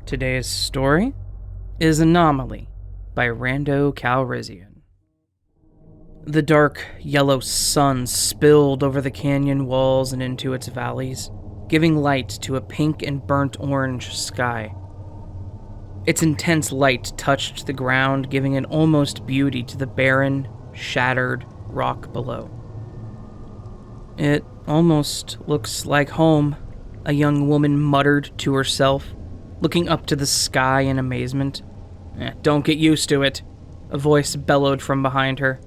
Today's story is Anomaly by RandoCalrissian. The dark, yellow sun spilled over the canyon walls and into its valleys, giving light to a pink and burnt orange sky. Its intense light touched the ground, giving an almost beauty to the barren, shattered rock below. "It almost looks like home," a young woman muttered to herself, looking up to the sky in amazement. Don't get used to it," a voice bellowed from behind her.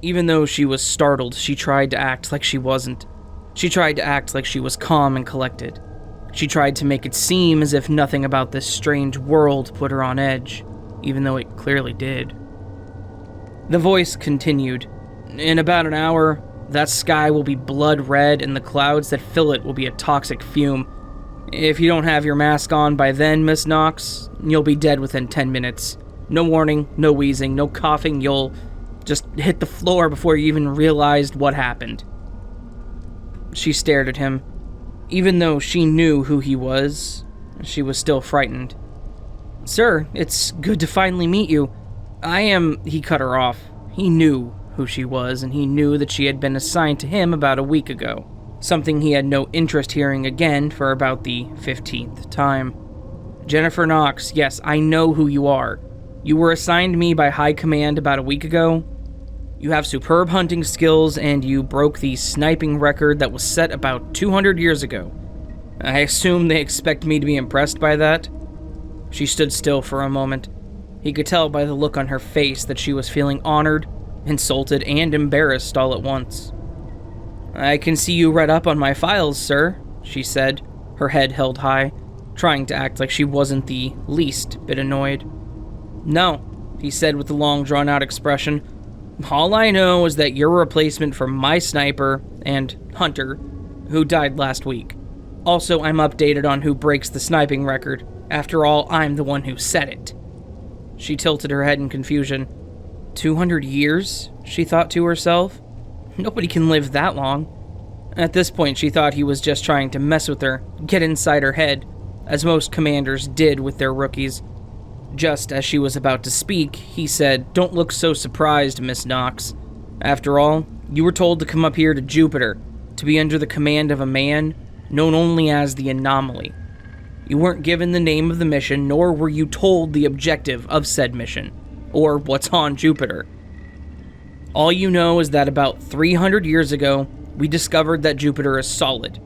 Even though she was startled, she tried to act like she wasn't. She tried to act like she was calm and collected. She tried to make it seem as if nothing about this strange world put her on edge, even though it clearly did. The voice continued, "In about an hour, that sky will be blood red and the clouds that fill it will be a toxic fume. If you don't have your mask on by then, Miss Knox, you'll be dead within 10 minutes. No warning, no wheezing, no coughing, you'll just hit the floor before you even realized what happened." She stared at him. Even though she knew who he was, she was still frightened. "Sir, it's good to finally meet you. He cut her off. He knew who she was, and he knew that she had been assigned to him about a week ago. Something he had no interest hearing again for about the 15th time. "Jennifer Knox, yes, I know who you are. You were assigned me by High Command about a week ago. You have superb hunting skills, and you broke the sniping record that was set about 200 years ago. I assume they expect me to be impressed by that?" She stood still for a moment. He could tell by the look on her face that she was feeling honored, insulted, and embarrassed all at once. "I can see you read up on my files, sir," she said, her head held high, trying to act like she wasn't the least bit annoyed. "No," he said with a long, drawn-out expression. "All I know is that you're a replacement for my sniper and hunter, who died last week. Also, I'm updated on who breaks the sniping record. After all, I'm the one who set it." She tilted her head in confusion. 200 years, she thought to herself. Nobody can live that long. At this point, she thought he was just trying to mess with her, get inside her head, as most commanders did with their rookies. Just as she was about to speak, he said, "Don't look so surprised, Miss Knox. After all, you were told to come up here to Jupiter, to be under the command of a man known only as the Anomaly. You weren't given the name of the mission, nor were you told the objective of said mission, or what's on Jupiter. All you know is that about 300 years ago, we discovered that Jupiter is solid,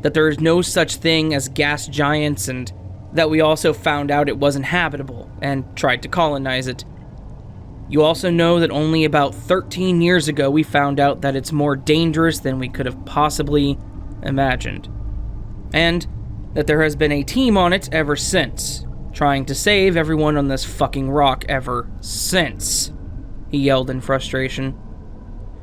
that there is no such thing as gas giants, and that we also found out it wasn't habitable and tried to colonize it. You also know that only about 13 years ago we found out that it's more dangerous than we could have possibly imagined. And that there has been a team on it ever since, trying to save everyone on this fucking rock ever since," he yelled in frustration.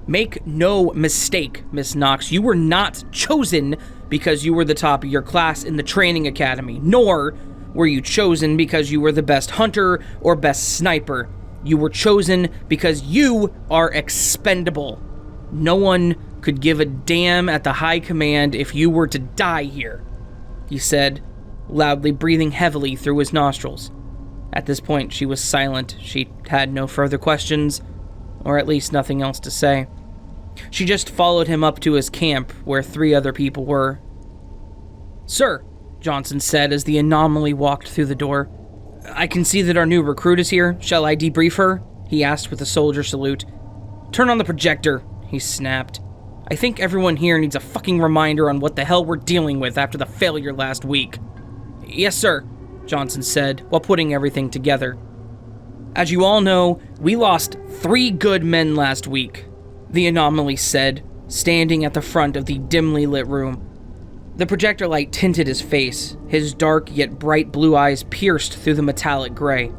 "Make no mistake, Miss Knox, you were not chosen because you were the top of your class in the training academy, nor were you chosen because you were the best hunter or best sniper. You were chosen because you are expendable. No one could give a damn at the High Command if you were to die here," he said, loudly breathing heavily through his nostrils. At this point, she was silent. She had no further questions, or at least nothing else to say. She just followed him up to his camp, where 3 other people were. "Sir," Johnson said as the Anomaly walked through the door, "I can see that our new recruit is here. Shall I debrief her?" he asked with a soldier salute. "Turn on the projector," he snapped. "I think everyone here needs a fucking reminder on what the hell we're dealing with after the failure last week." "Yes, sir," Johnson said, while putting everything together. "As you all know, we lost 3 good men last week," the Anomaly said, standing at the front of the dimly lit room. The projector light tinted his face, his dark yet bright blue eyes pierced through the metallic gray.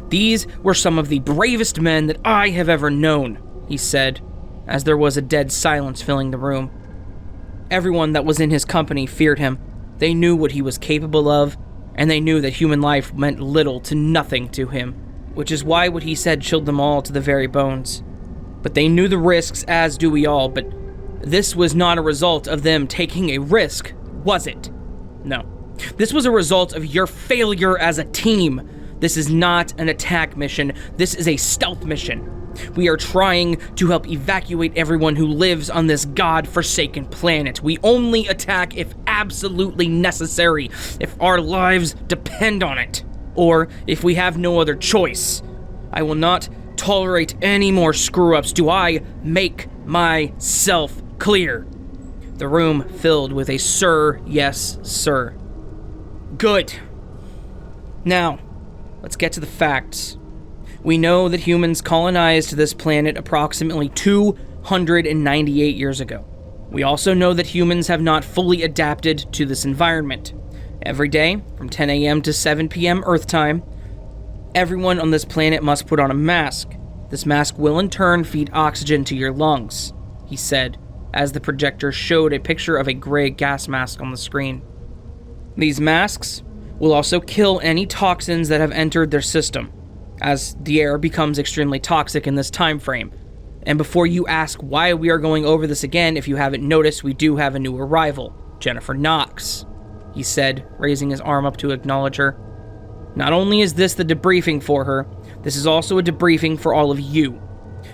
"These were some of the bravest men that I have ever known," he said, as there was a dead silence filling the room. Everyone that was in his company feared him. They knew what he was capable of, and they knew that human life meant little to nothing to him, which is why what he said chilled them all to the very bones. But they knew the risks, as do we all, but this was not a result of them taking a risk, was it? No. This was a result of your failure as a team. This is not an attack mission. This is a stealth mission. We are trying to help evacuate everyone who lives on this god-forsaken planet. We only attack if absolutely necessary, if our lives depend on it, or if we have no other choice. I will not tolerate any more screw-ups. Do I make myself clear? The room filled with a "Sir, yes, sir." Good. Now, let's get to the facts. We know that humans colonized this planet approximately 298 years ago. We also know that humans have not fully adapted to this environment. Every day, from 10 a.m. to 7 p.m. Earth time, everyone on this planet must put on a mask. This mask will in turn feed oxygen to your lungs, he said, as the projector showed a picture of a gray gas mask on the screen. These masks will also kill any toxins that have entered their system, as the air becomes extremely toxic in this time frame. And before you ask why we are going over this again, if you haven't noticed, we do have a new arrival, Jennifer Knox, he said, raising his arm up to acknowledge her. Not only is this the debriefing for her, this is also a debriefing for all of you.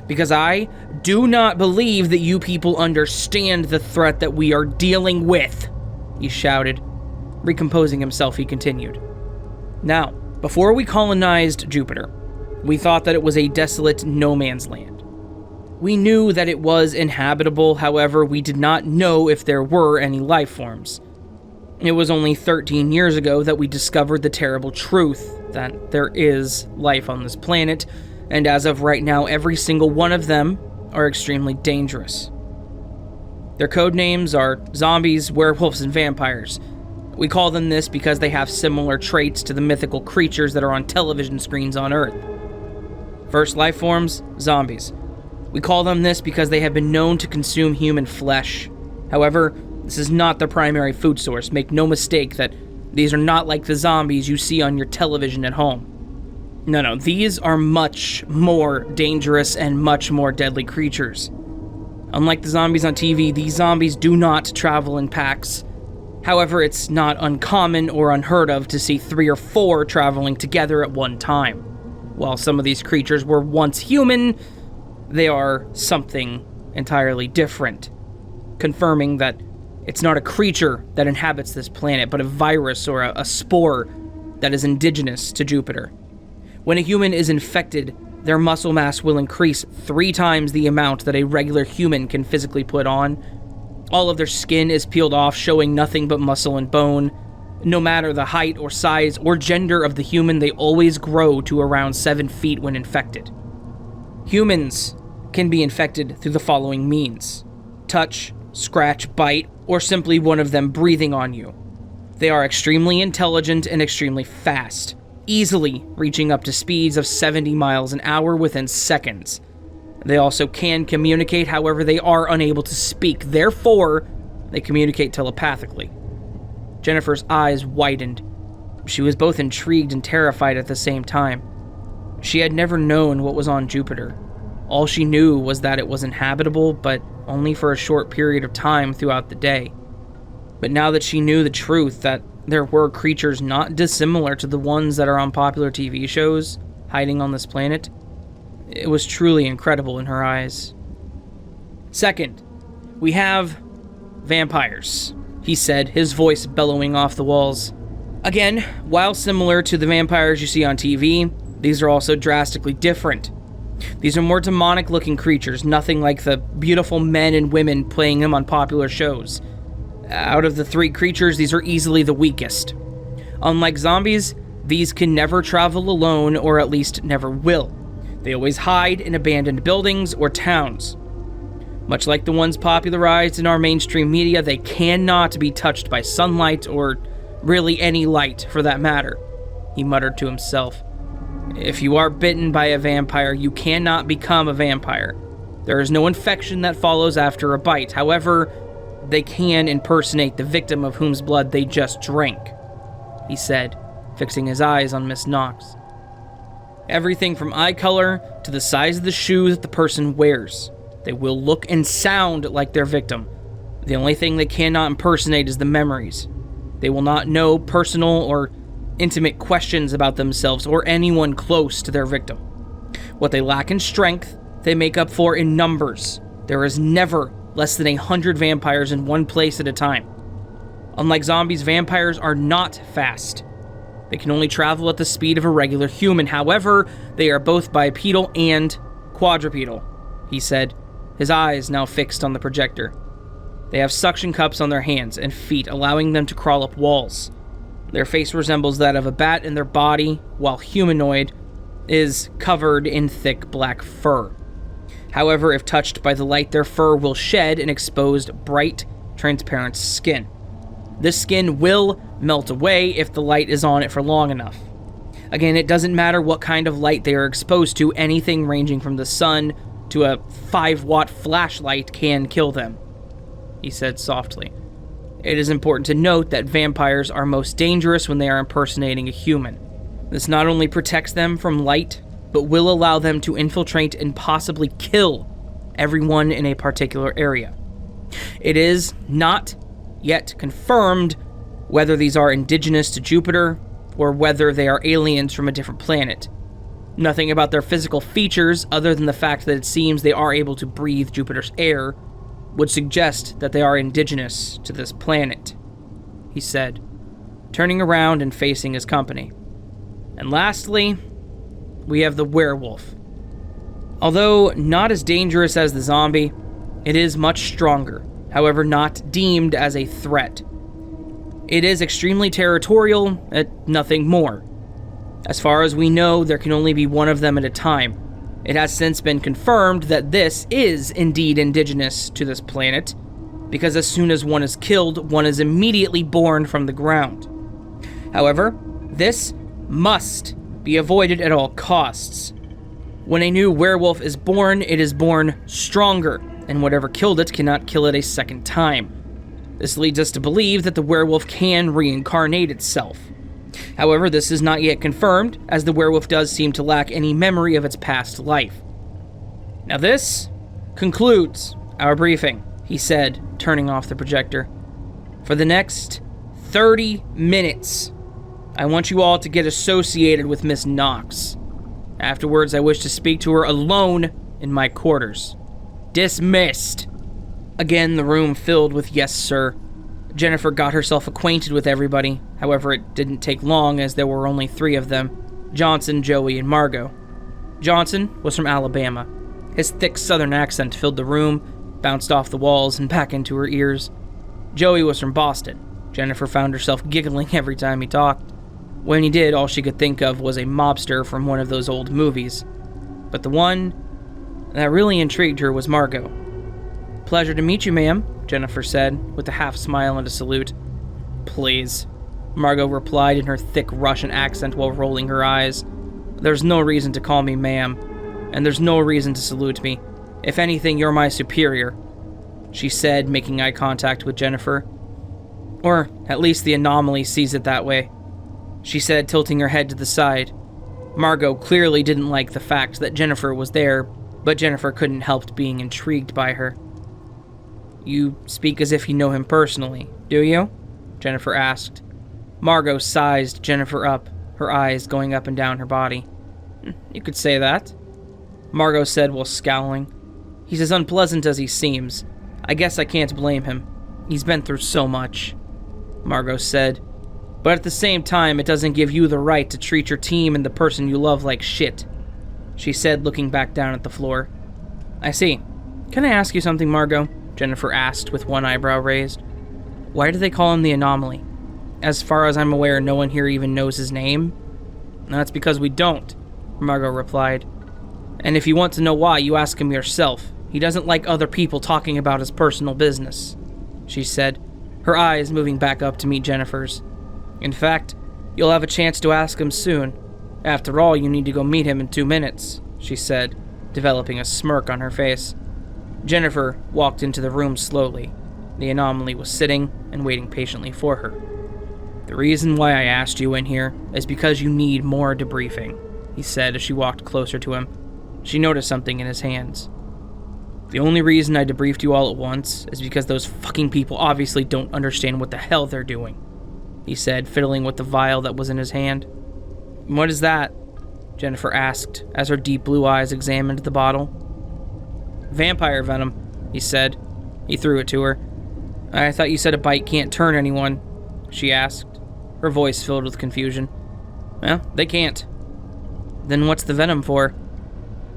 Because I do not believe that you people understand the threat that we are dealing with, he shouted. Recomposing himself, he continued. Now, before we colonized Jupiter, we thought that it was a desolate no man's land. We knew that it was inhabitable, however, we did not know if there were any life forms. It was only 13 years ago that we discovered the terrible truth that there is life on this planet, and as of right now, every single one of them are extremely dangerous. Their code names are zombies, werewolves, and vampires. We call them this because they have similar traits to the mythical creatures that are on television screens on Earth. First life forms, zombies. We call them this because they have been known to consume human flesh. However, this is not their primary food source. Make no mistake that these are not like the zombies you see on your television at home. No, these are much more dangerous and much more deadly creatures. Unlike the zombies on TV, these zombies do not travel in packs. However, it's not uncommon or unheard of to see 3 or 4 traveling together at one time. While some of these creatures were once human, they are something entirely different, confirming that it's not a creature that inhabits this planet, but a virus or a spore that is indigenous to Jupiter. When a human is infected, their muscle mass will increase 3 times the amount that a regular human can physically put on. All of their skin is peeled off, showing nothing but muscle and bone. No matter the height or size or gender of the human, they always grow to around 7 feet when infected. Humans can be infected through the following means: touch, scratch, bite, or simply one of them breathing on you. They are extremely intelligent and extremely fast, easily reaching up to speeds of 70 miles an hour within seconds. They also can communicate, however, they are unable to speak. Therefore, they communicate telepathically. Jennifer's eyes widened. She was both intrigued and terrified at the same time. She had never known what was on Jupiter. All she knew was that it was inhabitable, but only for a short period of time throughout the day. But now that she knew the truth, that there were creatures not dissimilar to the ones that are on popular TV shows hiding on this planet, it was truly incredible in her eyes. Second, we have vampires, he said, his voice bellowing off the walls. Again, while similar to the vampires you see on TV, these are also drastically different. These are more demonic-looking creatures, nothing like the beautiful men and women playing them on popular shows. Out of the 3 creatures, these are easily the weakest. Unlike zombies, these can never travel alone, or at least never will. They always hide in abandoned buildings or towns. Much like the ones popularized in our mainstream media, they cannot be touched by sunlight, or really any light for that matter, he muttered to himself. If you are bitten by a vampire, you cannot become a vampire. There is no infection that follows after a bite. However, they can impersonate the victim of whose blood they just drank, he said, fixing his eyes on Miss Knox. Everything from eye color to the size of the shoe that the person wears. They will look and sound like their victim. The only thing they cannot impersonate is the memories. They will not know personal or intimate questions about themselves or anyone close to their victim. What they lack in strength, they make up for in numbers. There is never less than 100 vampires in one place at a time. Unlike zombies, vampires are not fast. They can only travel at the speed of a regular human. However, they are both bipedal and quadrupedal, he said, his eyes now fixed on the projector. They have suction cups on their hands and feet, allowing them to crawl up walls. Their face resembles that of a bat, and their body, while humanoid, is covered in thick black fur. However, if touched by the light, their fur will shed an exposed, bright, transparent skin. This skin will melt away if the light is on it for long enough. Again, it doesn't matter what kind of light they are exposed to. Anything ranging from the sun to a 5-watt flashlight can kill them, he said softly. It is important to note that vampires are most dangerous when they are impersonating a human. This not only protects them from light, but will allow them to infiltrate and possibly kill everyone in a particular area. It is not yet confirmed whether these are indigenous to Jupiter or whether they are aliens from a different planet. Nothing about their physical features, other than the fact that it seems they are able to breathe Jupiter's air, would suggest that they are indigenous to this planet, he said, turning around and facing his company. And lastly, we have the werewolf. Although not as dangerous as the zombie, it is much stronger, however not deemed as a threat. It is extremely territorial, nothing more. As far as we know, there can only be one of them at a time. It has since been confirmed that this is indeed indigenous to this planet, because as soon as one is killed, one is immediately born from the ground. However, this must be avoided at all costs. When a new werewolf is born, it is born stronger, and whatever killed it cannot kill it a second time. This leads us to believe that the werewolf can reincarnate itself. However, this is not yet confirmed, as the werewolf does seem to lack any memory of its past life. Now this concludes our briefing, he said, turning off the projector. For the next 30 minutes, I want you all to get associated with Miss Knox. Afterwards, I wish to speak to her alone in my quarters. Dismissed. Again, the room filled with yes, sir. Jennifer got herself acquainted with everybody. However, it didn't take long, as there were only 3 of them: Johnson, Joey, and Margot. Johnson was from Alabama. His thick southern accent filled the room, bounced off the walls, and back into her ears. Joey was from Boston. Jennifer found herself giggling every time he talked. When he did, all she could think of was a mobster from one of those old movies. But the one that really intrigued her was Margot. "Pleasure to meet you, ma'am," Jennifer said, with a half smile and a salute. "Please," Margot replied in her thick Russian accent while rolling her eyes. "There's no reason to call me ma'am, and there's no reason to salute me. If anything, you're my superior," she said, making eye contact with Jennifer. "Or at least the Anomaly sees it that way," she said, tilting her head to the side. Margot clearly didn't like the fact that Jennifer was there, but Jennifer couldn't help being intrigued by her. "You speak as if you know him personally, do you?" Jennifer asked. Margot sized Jennifer up, her eyes going up and down her body. "You could say that," Margot said while scowling. "He's as unpleasant as he seems. I guess I can't blame him. He's been through so much," Margot said. "But at the same time, it doesn't give you the right to treat your team and the person you love like shit," she said, looking back down at the floor. "I see. Can I ask you something, Margot?" Jennifer asked, with one eyebrow raised. "Why do they call him the Anomaly? As far as I'm aware, no one here even knows his name." "That's because we don't," Margot replied. "And if you want to know why, you ask him yourself. He doesn't like other people talking about his personal business," she said, her eyes moving back up to meet Jennifer's. "In fact, you'll have a chance to ask him soon. After all, you need to go meet him in 2 minutes," she said, developing a smirk on her face. Jennifer walked into the room slowly. The Anomaly was sitting and waiting patiently for her. "The reason why I asked you in here is because you need more debriefing," he said as she walked closer to him. She noticed something in his hands. "The only reason I debriefed you all at once is because those fucking people obviously don't understand what the hell they're doing. he said, fiddling with the vial that was in his hand. What is that? Jennifer asked, as her deep blue eyes examined the bottle. Vampire venom, he said. He threw it to her. I thought you said a bite can't turn anyone, she asked, her voice filled with confusion. Well, they can't. Then what's the venom for?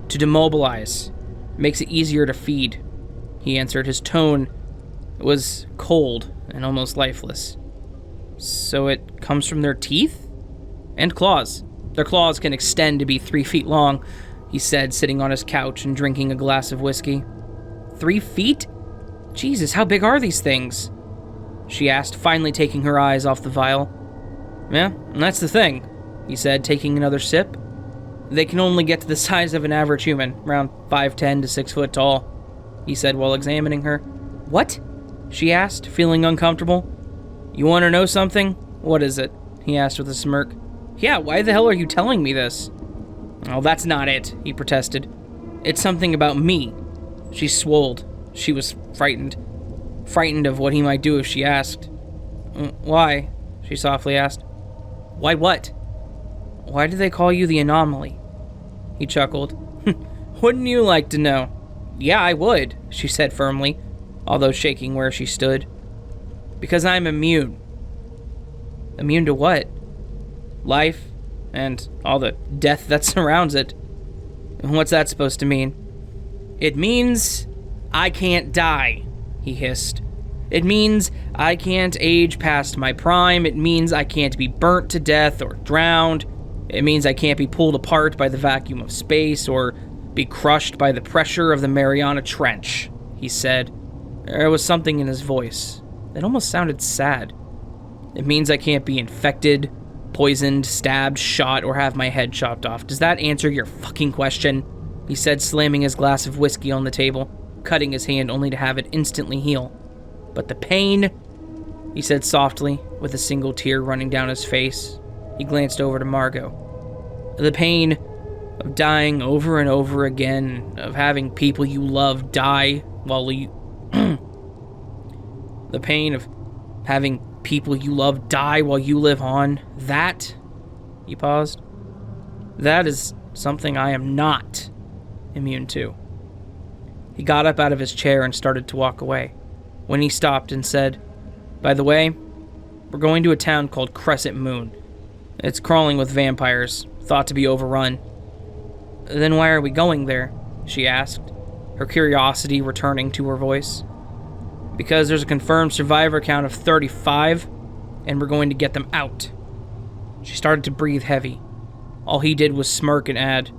To demobilize. Makes it easier to feed, he answered. His tone was cold and almost lifeless. So it comes from their teeth? And claws. Their claws can extend to be 3 feet long, he said, sitting on his couch and drinking a glass of whiskey. 3 feet? Jesus, how big are these things? She asked, finally taking her eyes off the vial. Yeah, that's the thing, he said, taking another sip. They can only get to the size of an average human, around 5'10" to 6 foot tall, he said while examining her. What? She asked, feeling uncomfortable. You want to know something? What is it? He asked with a smirk. Yeah, why the hell are you telling me this? Oh, that's not it, he protested. It's something about me. She swolled. She was frightened. Frightened of what he might do if she asked. Why? She softly asked. Why what? Why do they call you the Anomaly? He chuckled. Wouldn't you like to know? Yeah, I would, she said firmly, although shaking where she stood. Because I'm immune. Immune to what? Life, and all the death that surrounds it. What's that supposed to mean? It means I can't die, he hissed. It means I can't age past my prime. It means I can't be burnt to death or drowned. It means I can't be pulled apart by the vacuum of space or be crushed by the pressure of the Mariana Trench, he said. There was something in his voice that almost sounded sad. It means I can't be infected, poisoned, stabbed, shot, or have my head chopped off. Does that answer your fucking question? He said, slamming his glass of whiskey on the table, cutting his hand only to have it instantly heal. But the pain, he said softly, with a single tear running down his face. He glanced over to Margot. The pain of dying over and over again, of having people you love die while you... the pain of having people you love die while you live on. That, he paused, that is something I am not immune to. He got up out of his chair and started to walk away, when he stopped and said, By the way, we're going to a town called Crescent Moon. It's crawling with vampires, thought to be overrun. Then why are we going there? She asked, her curiosity returning to her voice. Because there's a confirmed survivor count of 35, and we're going to get them out. She started to breathe heavy. All he did was smirk and add,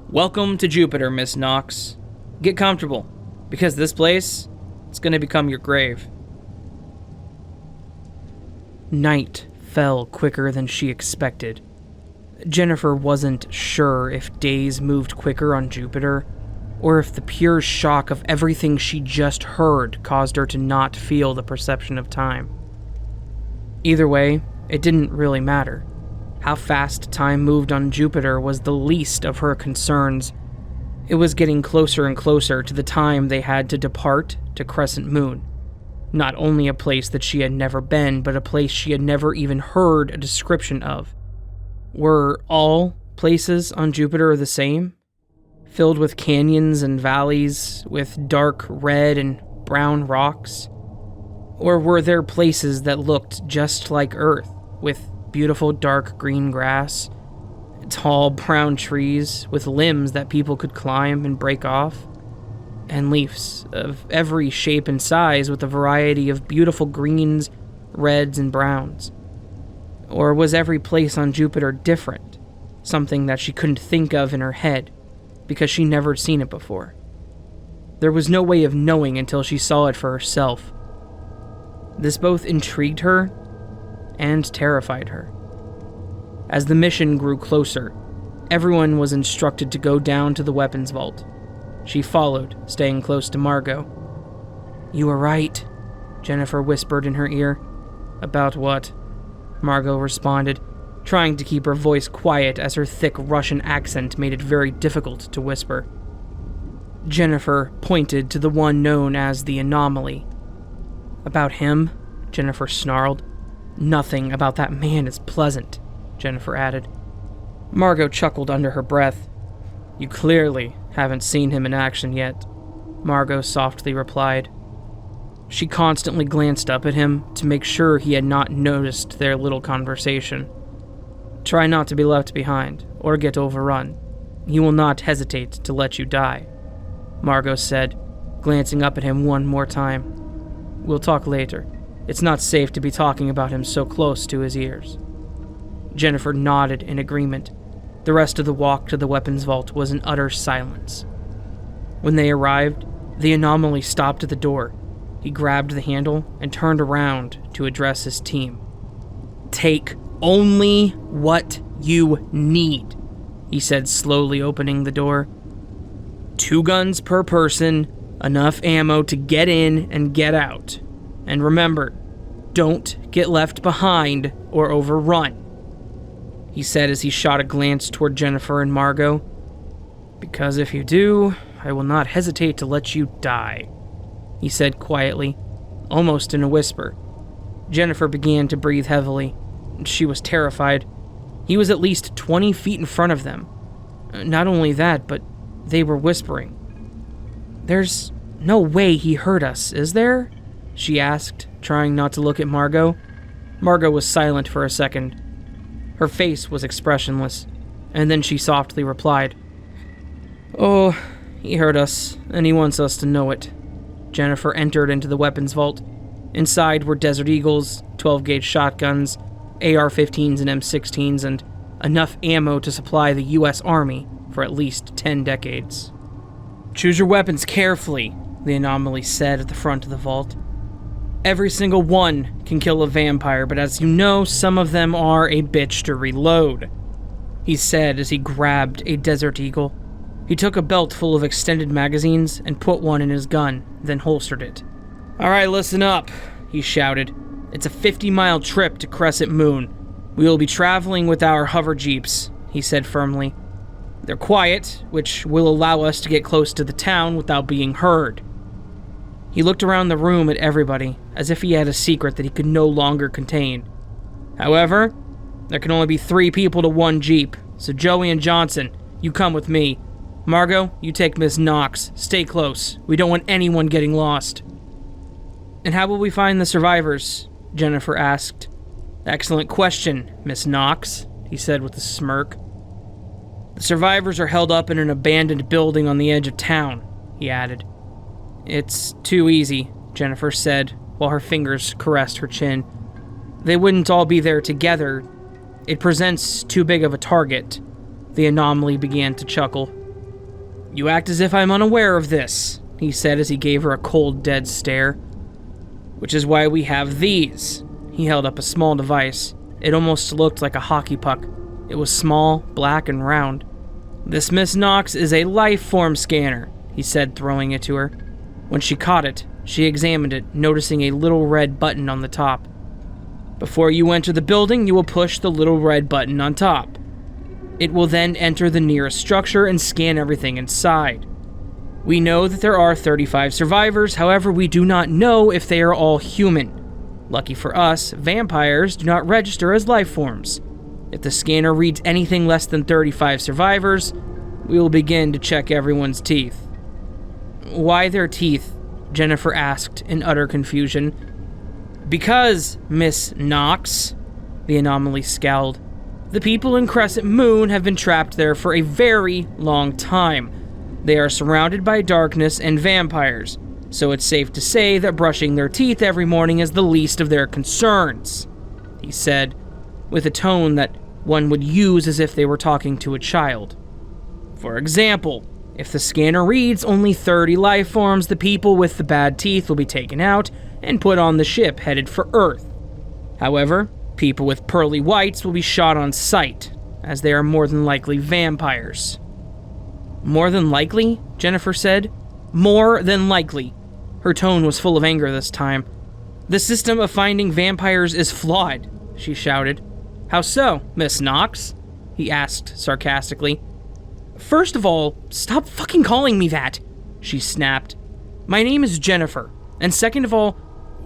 Welcome to Jupiter, Miss Knox. Get comfortable, because this place, it's going to become your grave. Night fell quicker than she expected. Jennifer wasn't sure if days moved quicker on Jupiter, or if the pure shock of everything she just heard caused her to not feel the perception of time. Either way, it didn't really matter. How fast time moved on Jupiter was the least of her concerns. It was getting closer and closer to the time they had to depart to Crescent Moon. Not only a place that she had never been, but a place she had never even heard a description of. Were all places on Jupiter the same? Filled with canyons and valleys, with dark red and brown rocks? Or were there places that looked just like Earth, with beautiful dark green grass, tall brown trees with limbs that people could climb and break off, and leaves of every shape and size with a variety of beautiful greens, reds, and browns? Or was every place on Jupiter different, something that she couldn't think of in her head, because she never seen it before? There was no way of knowing until she saw it for herself. This both intrigued her and terrified her. As the mission grew closer, everyone was instructed to go down to the weapons vault. She followed, staying close to Margot. You were right, Jennifer whispered in her ear. About what? Margot responded, trying to keep her voice quiet as her thick Russian accent made it very difficult to whisper. Jennifer pointed to the one known as the Anomaly. About him? Jennifer snarled. Nothing about that man is pleasant, Jennifer added. Margot chuckled under her breath. You clearly haven't seen him in action yet, Margot softly replied. She constantly glanced up at him to make sure he had not noticed their little conversation. Try not to be left behind, or get overrun. He will not hesitate to let you die, Margot said, glancing up at him one more time. We'll talk later. It's not safe to be talking about him so close to his ears. Jennifer nodded in agreement. The rest of the walk to the weapons vault was in utter silence. When they arrived, the Anomaly stopped at the door. He grabbed the handle and turned around to address his team. Take only what you need, he said, slowly opening the door. 2 guns per person, enough ammo to get in and get out. And remember, don't get left behind or overrun, he said as he shot a glance toward Jennifer and Margot. Because if you do, I will not hesitate to let you die, he said quietly, almost in a whisper. Jennifer began to breathe heavily. She was terrified. He was at least 20 feet in front of them. Not only that, but they were whispering. There's no way he heard us, is there? She asked, trying not to look at Margot. Margot was silent for a second. Her face was expressionless, and then she softly replied, Oh, he heard us, and he wants us to know it. Jennifer entered into the weapons vault. Inside were Desert Eagles, 12-gauge shotguns, AR-15s and M16s, and enough ammo to supply the U.S. Army for at least 10 decades. Choose your weapons carefully, the Anomaly said at the front of the vault. Every single one can kill a vampire, but as you know, some of them are a bitch to reload, he said as he grabbed a Desert Eagle. He took a belt full of extended magazines and put one in his gun, then holstered it. All right, listen up, he shouted. It's a 50-mile trip to Crescent Moon. We will be traveling with our hover jeeps, he said firmly. They're quiet, which will allow us to get close to the town without being heard. He looked around the room at everybody, as if he had a secret that he could no longer contain. However, there can only be 3 people to 1 jeep, so Joey and Johnson, you come with me. Margot, you take Miss Knox. Stay close. We don't want anyone getting lost. And how will we find the survivors? Jennifer asked. Excellent question, Miss Knox, he said with a smirk. The survivors are held up in an abandoned building on the edge of town, he added. It's too easy, Jennifer said, while her fingers caressed her chin. They wouldn't all be there together. It presents too big of a target. The Anomaly began to chuckle. You act as if I'm unaware of this, he said as he gave her a cold, dead stare. Which is why we have these. He held up a small device. It almost looked like a hockey puck. It was small, black, and round. This Miss Knox is a life form scanner, he said, throwing it to her. When she caught it, she examined it, noticing a little red button on the top. Before you enter the building, you will push the little red button on top. It will then enter the nearest structure and scan everything inside. We know that there are 35 survivors, however, we do not know if they are all human. Lucky for us, vampires do not register as life forms. If the scanner reads anything less than 35 survivors, we will begin to check everyone's teeth. Why their teeth? Jennifer asked in utter confusion. Because, Miss Knox, the Anomaly scowled. The people in Crescent Moon have been trapped there for a very long time. They are surrounded by darkness and vampires, so it's safe to say that brushing their teeth every morning is the least of their concerns, he said, with a tone that one would use as if they were talking to a child. For example, if the scanner reads only 30 life forms, the people with the bad teeth will be taken out and put on the ship headed for Earth. However, people with pearly whites will be shot on sight, as they are more than likely vampires. More than likely? Jennifer said. More than likely. Her tone was full of anger this time. The system of finding vampires is flawed, she shouted. How so, Miss Knox? He asked sarcastically. First of all, stop fucking calling me that, she snapped. My name is Jennifer. And second of all,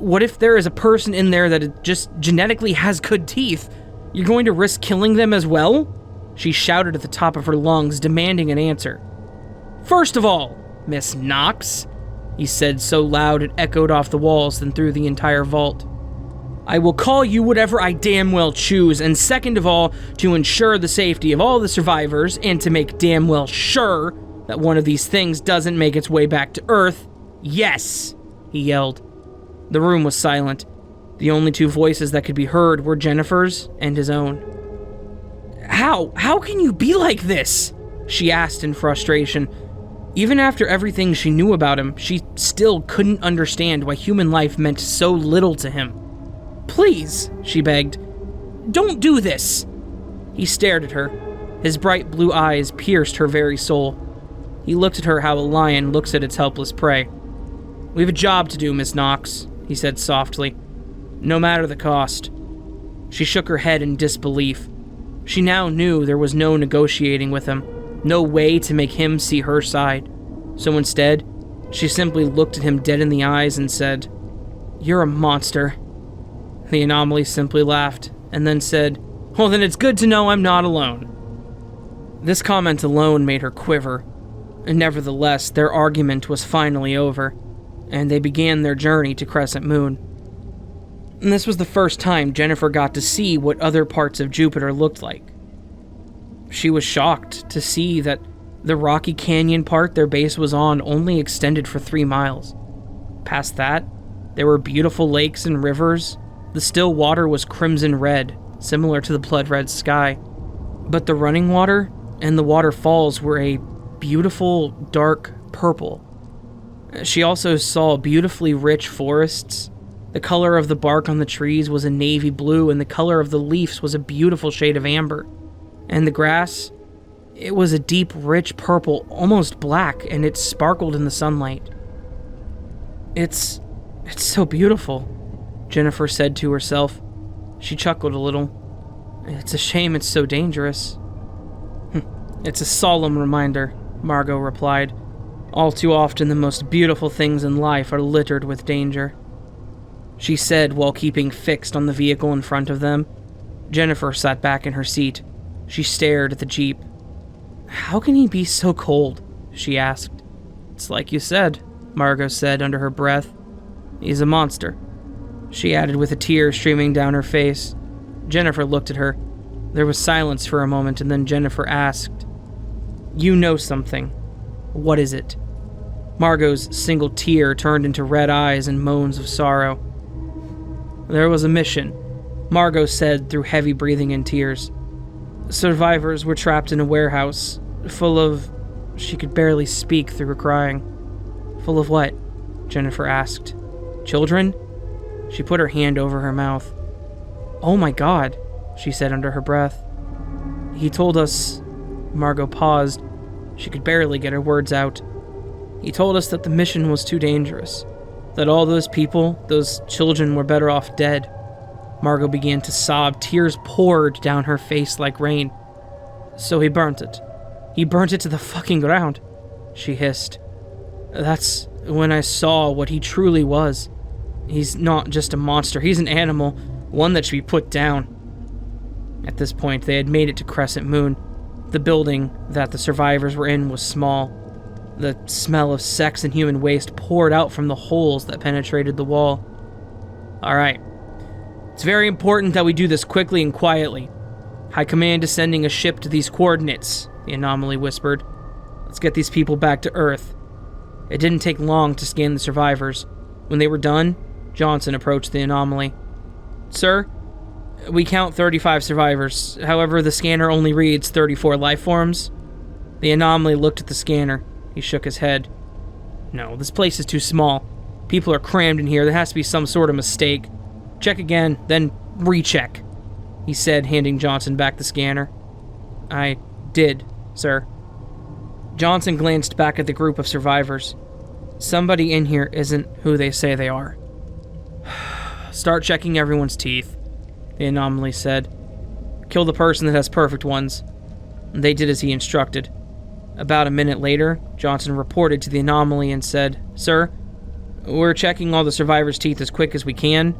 What if there is a person in there that just genetically has good teeth? You're going to risk killing them as well? She shouted at the top of her lungs, demanding an answer. First of all, Miss Knox, he said so loud it echoed off the walls then through the entire vault. I will call you whatever I damn well choose, and second of all, to ensure the safety of all the survivors, and to make damn well sure that one of these things doesn't make its way back to Earth, yes, he yelled. The room was silent. The only two voices that could be heard were Jennifer's and his own. How can you be like this? She asked in frustration. Even after everything she knew about him, she still couldn't understand why human life meant so little to him. Please, she begged, don't do this. He stared at her. His bright blue eyes pierced her very soul. He looked at her how a lion looks at its helpless prey. We have a job to do, Miss Knox, he said softly. No matter the cost. She shook her head in disbelief. She now knew there was no negotiating with him, no way to make him see her side. So instead, she simply looked at him dead in the eyes and said, You're a monster. The Anomaly simply laughed, and then said, Well, then it's good to know I'm not alone. This comment alone made her quiver. Nevertheless, their argument was finally over, and they began their journey to Crescent Moon. And this was the first time Jennifer got to see what other parts of Jupiter looked like. She was shocked to see that the rocky canyon part their base was on only extended for 3 miles. Past that, there were beautiful lakes and rivers. The still water was crimson red, similar to the blood-red sky. But the running water and the waterfalls were a beautiful dark purple. She also saw beautifully rich forests. The color of the bark on the trees was a navy blue, and the color of the leaves was a beautiful shade of amber. And the grass, it was a deep, rich purple, almost black, and it sparkled in the sunlight. It's so beautiful, Jennifer said to herself. She chuckled a little. It's a shame it's so dangerous. It's a solemn reminder, Margot replied. All too often the most beautiful things in life are littered with danger. She said while keeping fixed on the vehicle in front of them. Jennifer sat back in her seat. She stared at the Jeep. How can he be so cold? She asked. It's like you said, Margot said under her breath. He's a monster. She added with a tear streaming down her face. Jennifer looked at her. There was silence for a moment, and then Jennifer asked, You know something. What is it? Margot's single tear turned into red eyes and moans of sorrow. There was a mission, Margot said through heavy breathing and tears. Survivors were trapped in a warehouse, full of... She could barely speak through her crying. Full of what? Jennifer asked. Children? She put her hand over her mouth. Oh my God, she said under her breath. He told us... Margot paused. She could barely get her words out. He told us that the mission was too dangerous. That all those people, those children, were better off dead. Margot began to sob. Tears poured down her face like rain. So he burnt it. He burnt it to the fucking ground, she hissed. That's when I saw what he truly was. He's not just a monster, he's an animal, one that should be put down. At this point, they had made it to Crescent Moon. The building that the survivors were in was small. The smell of sex and human waste poured out from the holes that penetrated the wall. Alright. It's very important that we do this quickly and quietly. High Command is sending a ship to these coordinates, the Anomaly whispered. Let's get these people back to Earth. It didn't take long to scan the survivors. When they were done, Johnson approached the Anomaly. Sir, we count 35 survivors. However, the scanner only reads 34 life forms. The Anomaly looked at the scanner. He shook his head. No, this place is too small. People are crammed in here. There has to be some sort of mistake. Check again, then recheck, he said, handing Johnson back the scanner. I did, sir. Johnson glanced back at the group of survivors. Somebody in here isn't who they say they are. Start checking everyone's teeth, the Anomaly said. Kill the person that has perfect ones. They did as he instructed. About a minute later, Johnson reported to the Anomaly and said, Sir, We're checking all the survivors' teeth as quick as we can.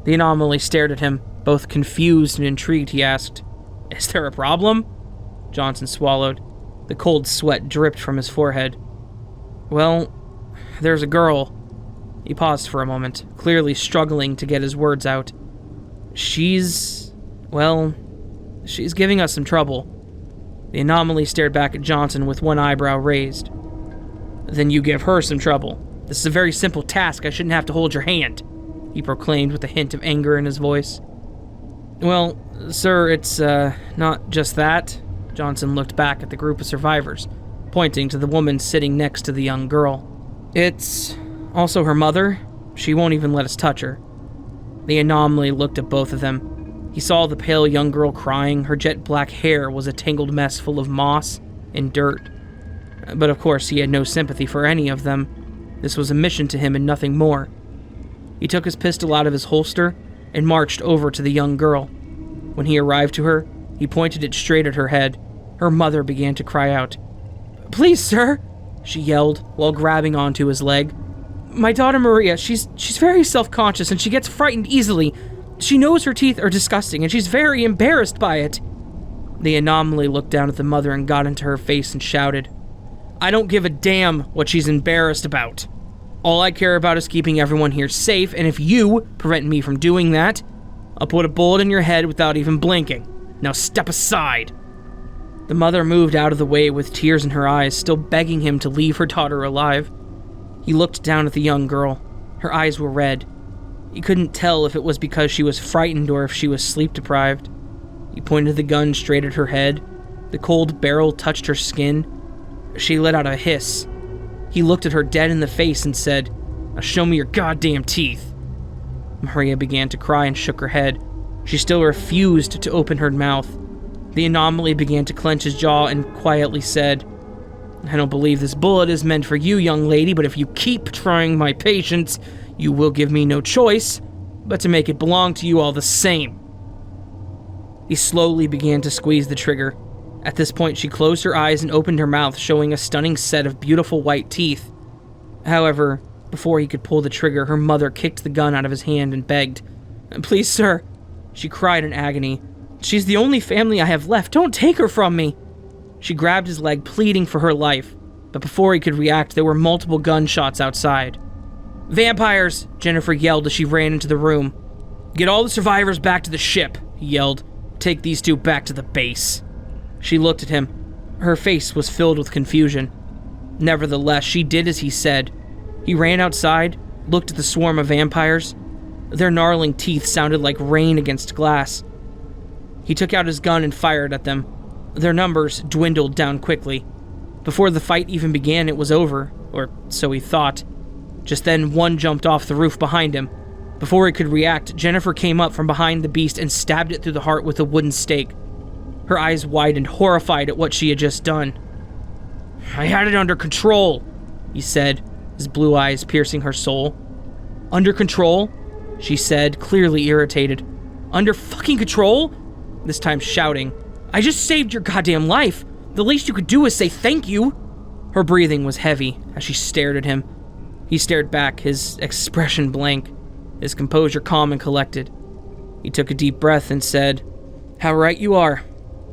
The Anomaly stared at him, both confused and intrigued. He asked, "Is there a problem?" Johnson swallowed. The cold sweat dripped from his forehead. "Well, there's a girl." He paused for a moment, clearly struggling to get his words out. She's giving us some trouble." The Anomaly stared back at Johnson with one eyebrow raised. "Then you give her some trouble. This is a very simple task. I shouldn't have to hold your hand," he proclaimed with a hint of anger in his voice. "Well, sir, it's, not just that." Johnson looked back at the group of survivors, pointing to the woman sitting next to the young girl. "It's also her mother. She won't even let us touch her." The Anomaly looked at both of them. He saw the pale young girl crying. Her jet black hair was a tangled mess full of moss and dirt. But of course, he had no sympathy for any of them. This was a mission to him and nothing more. He took his pistol out of his holster and marched over to the young girl. When he arrived to her, he pointed it straight at her head. Her mother began to cry out. "Please, sir," she yelled while grabbing onto his leg. "My daughter Maria, she's very self-conscious and she gets frightened easily. She knows her teeth are disgusting and she's very embarrassed by it." The Anomaly looked down at the mother and got into her face and shouted, "I don't give a damn what she's embarrassed about. All I care about is keeping everyone here safe, and if you prevent me from doing that, I'll put a bullet in your head without even blinking. Now step aside." The mother moved out of the way with tears in her eyes, still begging him to leave her daughter alive. He looked down at the young girl. Her eyes were red. He couldn't tell if it was because she was frightened or if she was sleep-deprived. He pointed the gun straight at her head. The cold barrel touched her skin. She let out a hiss. He looked at her dead in the face and said, "Now show me your goddamn teeth." Maria began to cry and shook her head. She still refused to open her mouth. The Anomaly began to clench his jaw and quietly said, "I don't believe this bullet is meant for you, young lady, but if you keep trying my patience, you will give me no choice but to make it belong to you all the same." He slowly began to squeeze the trigger. At this point, she closed her eyes and opened her mouth, showing a stunning set of beautiful white teeth. However, before he could pull the trigger, her mother kicked the gun out of his hand and begged, "Please, sir," she cried in agony. "She's the only family I have left. Don't take her from me." She grabbed his leg, pleading for her life, but before he could react, there were multiple gunshots outside. "Vampires!" Jennifer yelled as she ran into the room. "Get all the survivors back to the ship," he yelled. "Take these two back to the base." She looked at him. Her face was filled with confusion. Nevertheless, she did as he said. He ran outside, looked at the swarm of vampires. Their gnarling teeth sounded like rain against glass. He took out his gun and fired at them. Their numbers dwindled down quickly. Before the fight even began, it was over, or so he thought. Just then, one jumped off the roof behind him. Before he could react, Jennifer came up from behind the beast and stabbed it through the heart with a wooden stake. Her eyes widened, horrified at what she had just done. "I had it under control," he said, his blue eyes piercing her soul. "Under control?" she said, clearly irritated. "Under fucking control?" This time shouting. "I just saved your goddamn life. The least you could do is say thank you." Her breathing was heavy as she stared at him. He stared back, his expression blank, his composure calm and collected. He took a deep breath and said, "How right you are."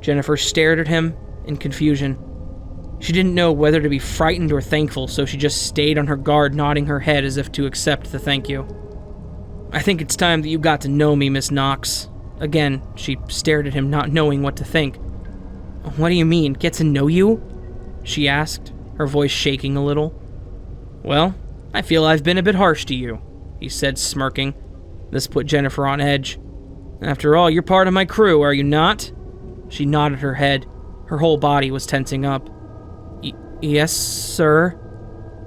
Jennifer stared at him in confusion. She didn't know whether to be frightened or thankful, so she just stayed on her guard, nodding her head as if to accept the thank you. "I think it's time that you got to know me, Miss Knox." Again, she stared at him, not knowing what to think. "What do you mean, get to know you?" she asked, her voice shaking a little. "Well, I feel I've been a bit harsh to you," he said, smirking. This put Jennifer on edge. "After all, you're part of my crew, are you not?" She nodded her head. Her whole body was tensing up. Yes, sir."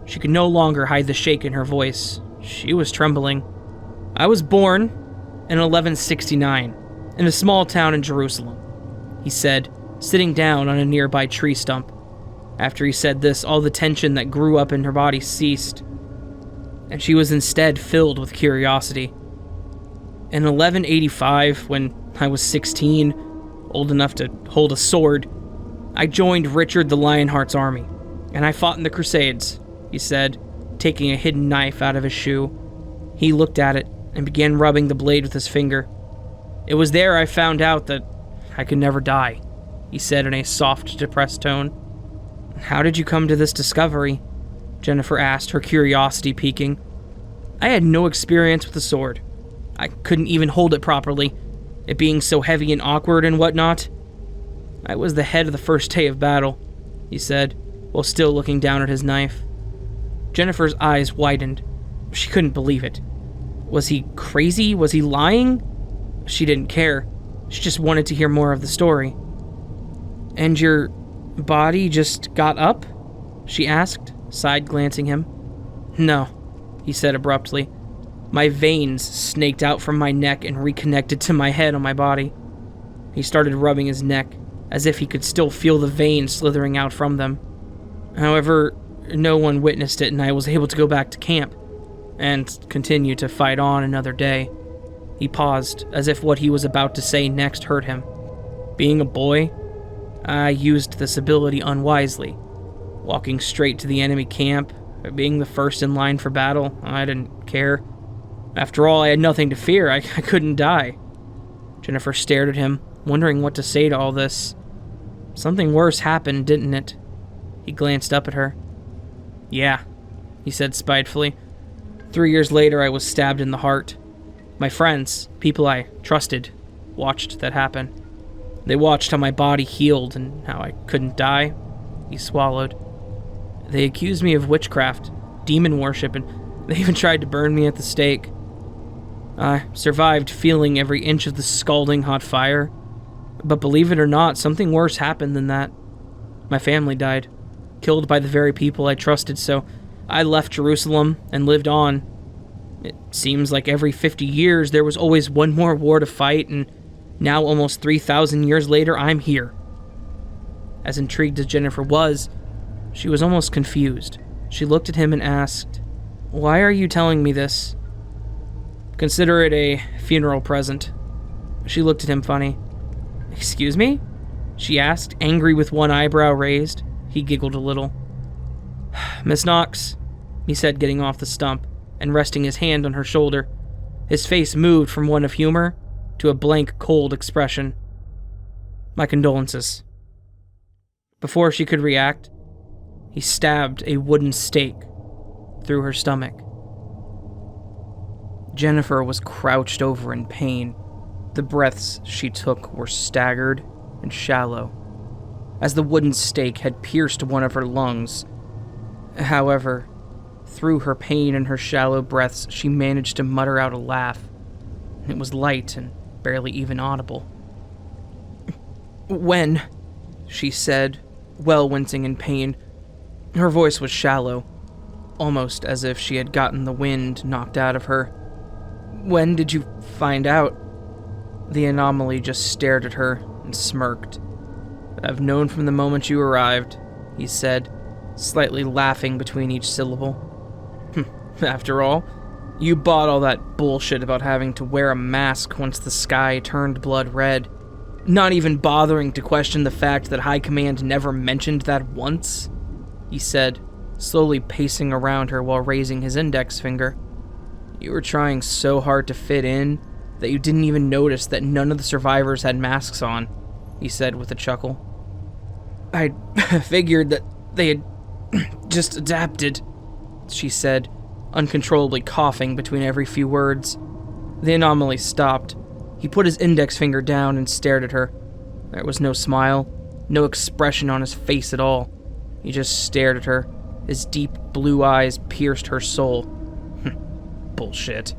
She could no longer hide the shake in her voice. She was trembling. "I was born in 1169 in a small town in Jerusalem," he said, sitting down on a nearby tree stump. After he said this, all the tension that grew up in her body ceased, and she was instead filled with curiosity. "In 1185, when I was 16, old enough to hold a sword, I joined Richard the Lionheart's army, and I fought in the Crusades," he said, taking a hidden knife out of his shoe. He looked at it and began rubbing the blade with his finger. "It was there I found out that I could never die," he said in a soft, depressed tone. "How did you come to this discovery?" Jennifer asked, her curiosity piquing. "I had no experience with the sword. I couldn't even hold it properly, it being so heavy and awkward and whatnot. I was the head of the first day of battle," he said, while still looking down at his knife. Jennifer's eyes widened. She couldn't believe it. Was he crazy? Was he lying? She didn't care. She just wanted to hear more of the story. "And your body just got up?" she asked, side-glancing him. "No," he said abruptly. "My veins snaked out from my neck and reconnected to my head on my body." He started rubbing his neck, as if he could still feel the veins slithering out from them. "However, no one witnessed it, and I was able to go back to camp and continue to fight on another day." He paused, as if what he was about to say next hurt him. "Being a boy, I used this ability unwisely. Walking straight to the enemy camp, being the first in line for battle, I didn't care. After all, I had nothing to fear. I couldn't die." Jennifer stared at him, wondering what to say to all this. "Something worse happened, didn't it?" He glanced up at her. "Yeah," he said spitefully. 3 years later, I was stabbed in the heart. My friends, people I trusted, watched that happen. They watched how my body healed and how I couldn't die." He swallowed. "They accused me of witchcraft, demon worship, and they even tried to burn me at the stake. I survived feeling every inch of the scalding hot fire. But believe it or not, something worse happened than that. My family died, killed by the very people I trusted, so I left Jerusalem and lived on. It seems like every 50 years there was always one more war to fight, and now almost 3,000 years later, I'm here." As intrigued as Jennifer was, she was almost confused. She looked at him and asked, "Why are you telling me this?" "Consider it a funeral present." She looked at him funny. "Excuse me?" she asked, angry with one eyebrow raised. He giggled a little. "Miss Knox," he said, getting off the stump and resting his hand on her shoulder. His face moved from one of humor to a blank, cold expression. "My condolences." Before she could react, he stabbed a wooden stake through her stomach. Jennifer was crouched over in pain. The breaths she took were staggered and shallow, as the wooden stake had pierced one of her lungs. However, through her pain and her shallow breaths, she managed to mutter out a laugh. It was light and barely even audible. "When?" she said, well wincing in pain. Her voice was shallow, almost as if she had gotten the wind knocked out of her. "When did you find out?" The Anomaly just stared at her and smirked. "I've known from the moment you arrived," he said, slightly laughing between each syllable. "After all, you bought all that bullshit about having to wear a mask once the sky turned blood red, not even bothering to question the fact that High Command never mentioned that once," he said, slowly pacing around her while raising his index finger. "You were trying so hard to fit in that you didn't even notice that none of the survivors had masks on," he said with a chuckle. "I figured that they had just adapted," she said, uncontrollably coughing between every few words. The Anomaly stopped. He put his index finger down and stared at her. There was no smile, no expression on his face at all. He just stared at her. His deep blue eyes pierced her soul. "Bullshit,"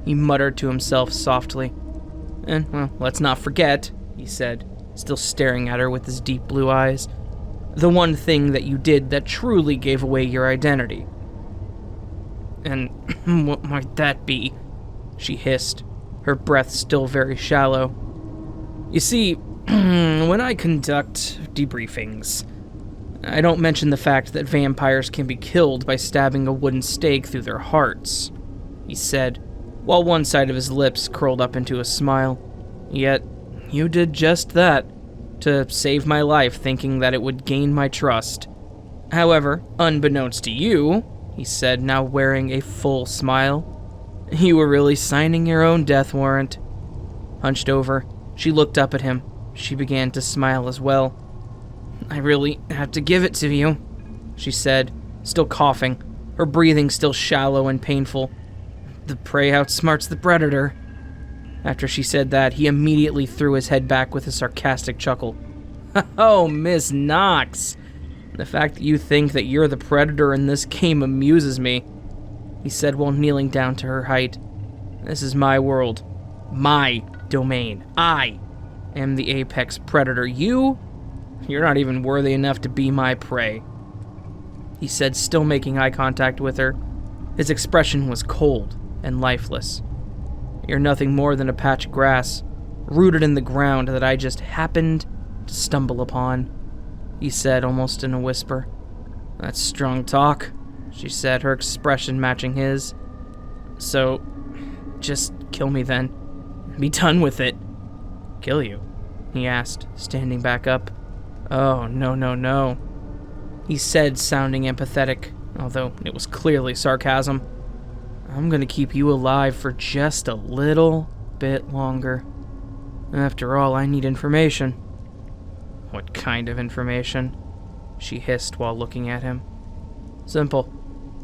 he muttered to himself softly. "And, well, let's not forget," he said, still staring at her with his deep blue eyes, "the one thing that you did that truly gave away your identity." "And what might that be?" she hissed, her breath still very shallow. "You see, when I conduct debriefings, I don't mention the fact that vampires can be killed by stabbing a wooden stake through their hearts," he said, while one side of his lips curled up into a smile. "Yet, you did just that, to save my life thinking that it would gain my trust. However, unbeknownst to you, he said, now wearing a full smile. You were really signing your own death warrant. Hunched over, she looked up at him. She began to smile as well. I really have to give it to you, she said, still coughing, her breathing still shallow and painful. The prey outsmarts the predator. After she said that, he immediately threw his head back with a sarcastic chuckle. Oh, Miss Knox. The fact that you think that you're the predator in this game amuses me, he said while kneeling down to her height. This is my world. My domain. I am the apex predator. You're not even worthy enough to be my prey, he said, still making eye contact with her. His expression was cold and lifeless. You're nothing more than a patch of grass, rooted in the ground that I just happened to stumble upon, he said almost in a whisper. That's strong talk, she said, her expression matching his. So, just kill me then. Be done with it. Kill you? He asked, standing back up. Oh, no, he said, sounding empathetic, although it was clearly sarcasm. I'm gonna keep you alive for just a little bit longer. After all, I need information. What kind of information? She hissed while looking at him. Simple,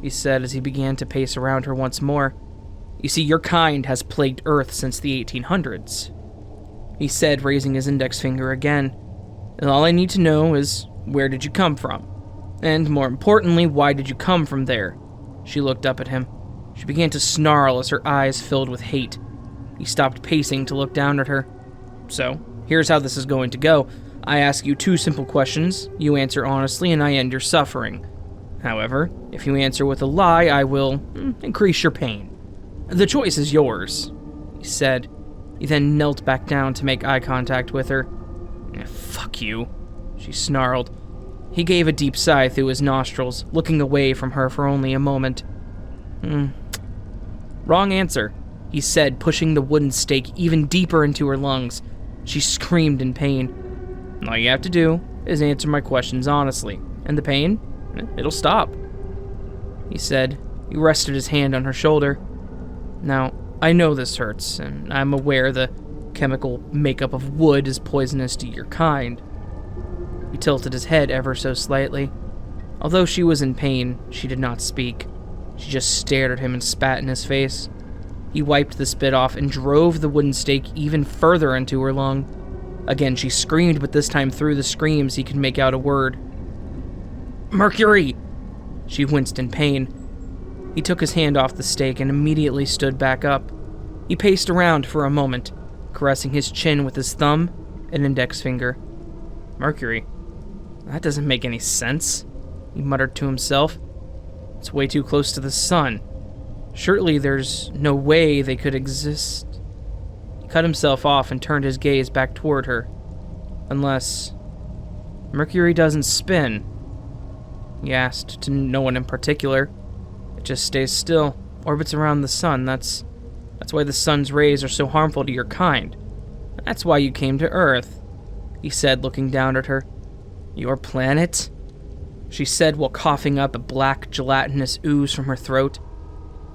he said as he began to pace around her once more. You see, your kind has plagued Earth since the 1800s, he said, raising his index finger again. And all I need to know is, where did you come from? And more importantly, why did you come from there? She looked up at him. She began to snarl as her eyes filled with hate. He stopped pacing to look down at her. So, here's how this is going to go. I ask you 2 simple questions, you answer honestly, and I end your suffering. However, if you answer with a lie, I will increase your pain. The choice is yours, he said. He then knelt back down to make eye contact with her. Fuck you, she snarled. He gave a deep sigh through his nostrils, looking away from her for only a moment. Wrong answer, he said, pushing the wooden stake even deeper into her lungs. She screamed in pain. All you have to do is answer my questions honestly, and the pain, it'll stop, he said. He rested his hand on her shoulder. Now, I know this hurts, and I'm aware the chemical makeup of wood is poisonous to your kind. He tilted his head ever so slightly. Although she was in pain, she did not speak. She just stared at him and spat in his face. He wiped the spit off and drove the wooden stake even further into her lung. Again, she screamed, but this time through the screams he could make out a word. Mercury! She winced in pain. He took his hand off the stake and immediately stood back up. He paced around for a moment, caressing his chin with his thumb and index finger. Mercury? That doesn't make any sense, he muttered to himself. It's way too close to the sun. Surely there's no way they could exist. He cut himself off and turned his gaze back toward her. Unless Mercury doesn't spin, he asked, to no one in particular. It just stays still, orbits around the sun. That's why the sun's rays are so harmful to your kind. That's why you came to Earth, he said, looking down at her. Your planet? She said while coughing up a black, gelatinous ooze from her throat.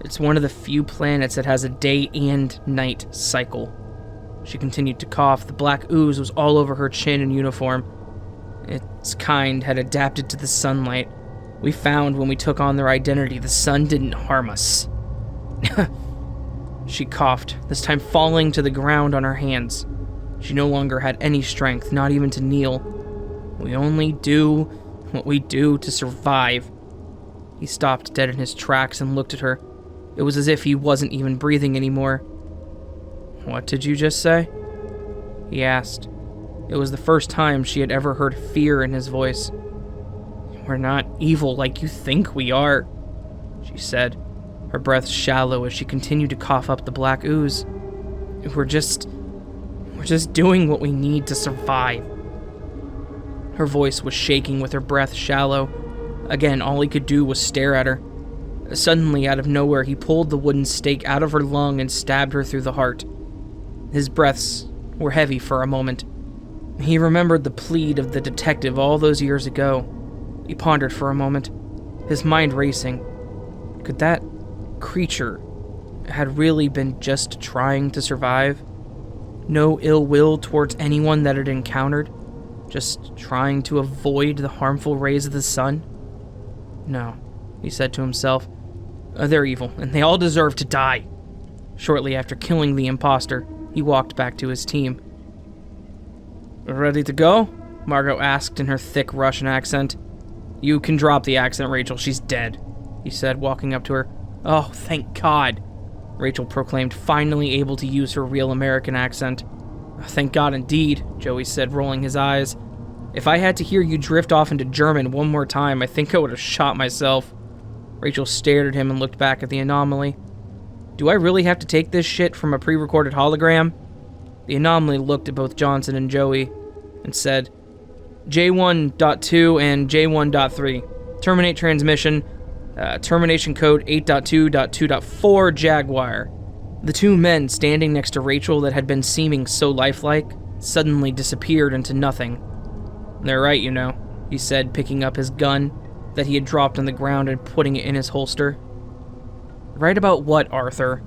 It's one of the few planets that has a day and night cycle. She continued to cough. The black ooze was all over her chin and uniform. Its kind had adapted to the sunlight. We found when we took on their identity, the sun didn't harm us. She coughed, this time falling to the ground on her hands. She no longer had any strength, not even to kneel. We only do what we do to survive. He stopped dead in his tracks and looked at her. It was as if he wasn't even breathing anymore. What did you just say? He asked. It was the first time she had ever heard fear in his voice. We're not evil like you think we are, she said, her breath shallow as she continued to cough up the black ooze. We're just doing what we need to survive. Her voice was shaking with her breath shallow. Again, all he could do was stare at her. Suddenly, out of nowhere, he pulled the wooden stake out of her lung and stabbed her through the heart. His breaths were heavy for a moment. He remembered the plead of the detective all those years ago. He pondered for a moment, his mind racing. Could that creature had really been just trying to survive? No ill will towards anyone that it encountered? Just trying to avoid the harmful rays of the sun? No, he said to himself. They're evil, and they all deserve to die. Shortly after killing the imposter, he walked back to his team. Ready to go? Margot asked in her thick Russian accent. You can drop the accent, Rachel. She's dead, he said, walking up to her. Oh, thank God, Rachel proclaimed, finally able to use her real American accent. Thank God indeed, Joey said, rolling his eyes. If I had to hear you drift off into German one more time, I think I would have shot myself. Rachel stared at him and looked back at the Anomaly. Do I really have to take this shit from a pre-recorded hologram? The Anomaly looked at both Johnson and Joey and said, J1.2 and J1.3. Terminate transmission. Termination code 8.2.2.4 Jaguar. The two men standing next to Rachel that had been seeming so lifelike suddenly disappeared into nothing. They're right, you know, he said, picking up his gun that he had dropped on the ground and putting it in his holster. Right about what, Arthur?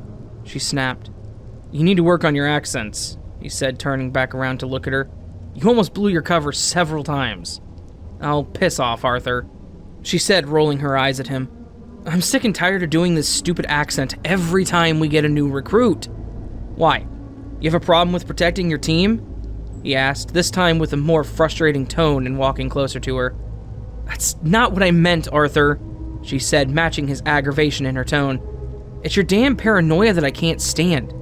She snapped. You need to work on your accents, he said, turning back around to look at her. You almost blew your cover several times. Oh, piss off, Arthur, she said, rolling her eyes at him. I'm sick and tired of doing this stupid accent every time we get a new recruit. Why? You have a problem with protecting your team? He asked, this time with a more frustrating tone and walking closer to her. That's not what I meant, Arthur, she said, matching his aggravation in her tone. It's your damn paranoia that I can't stand.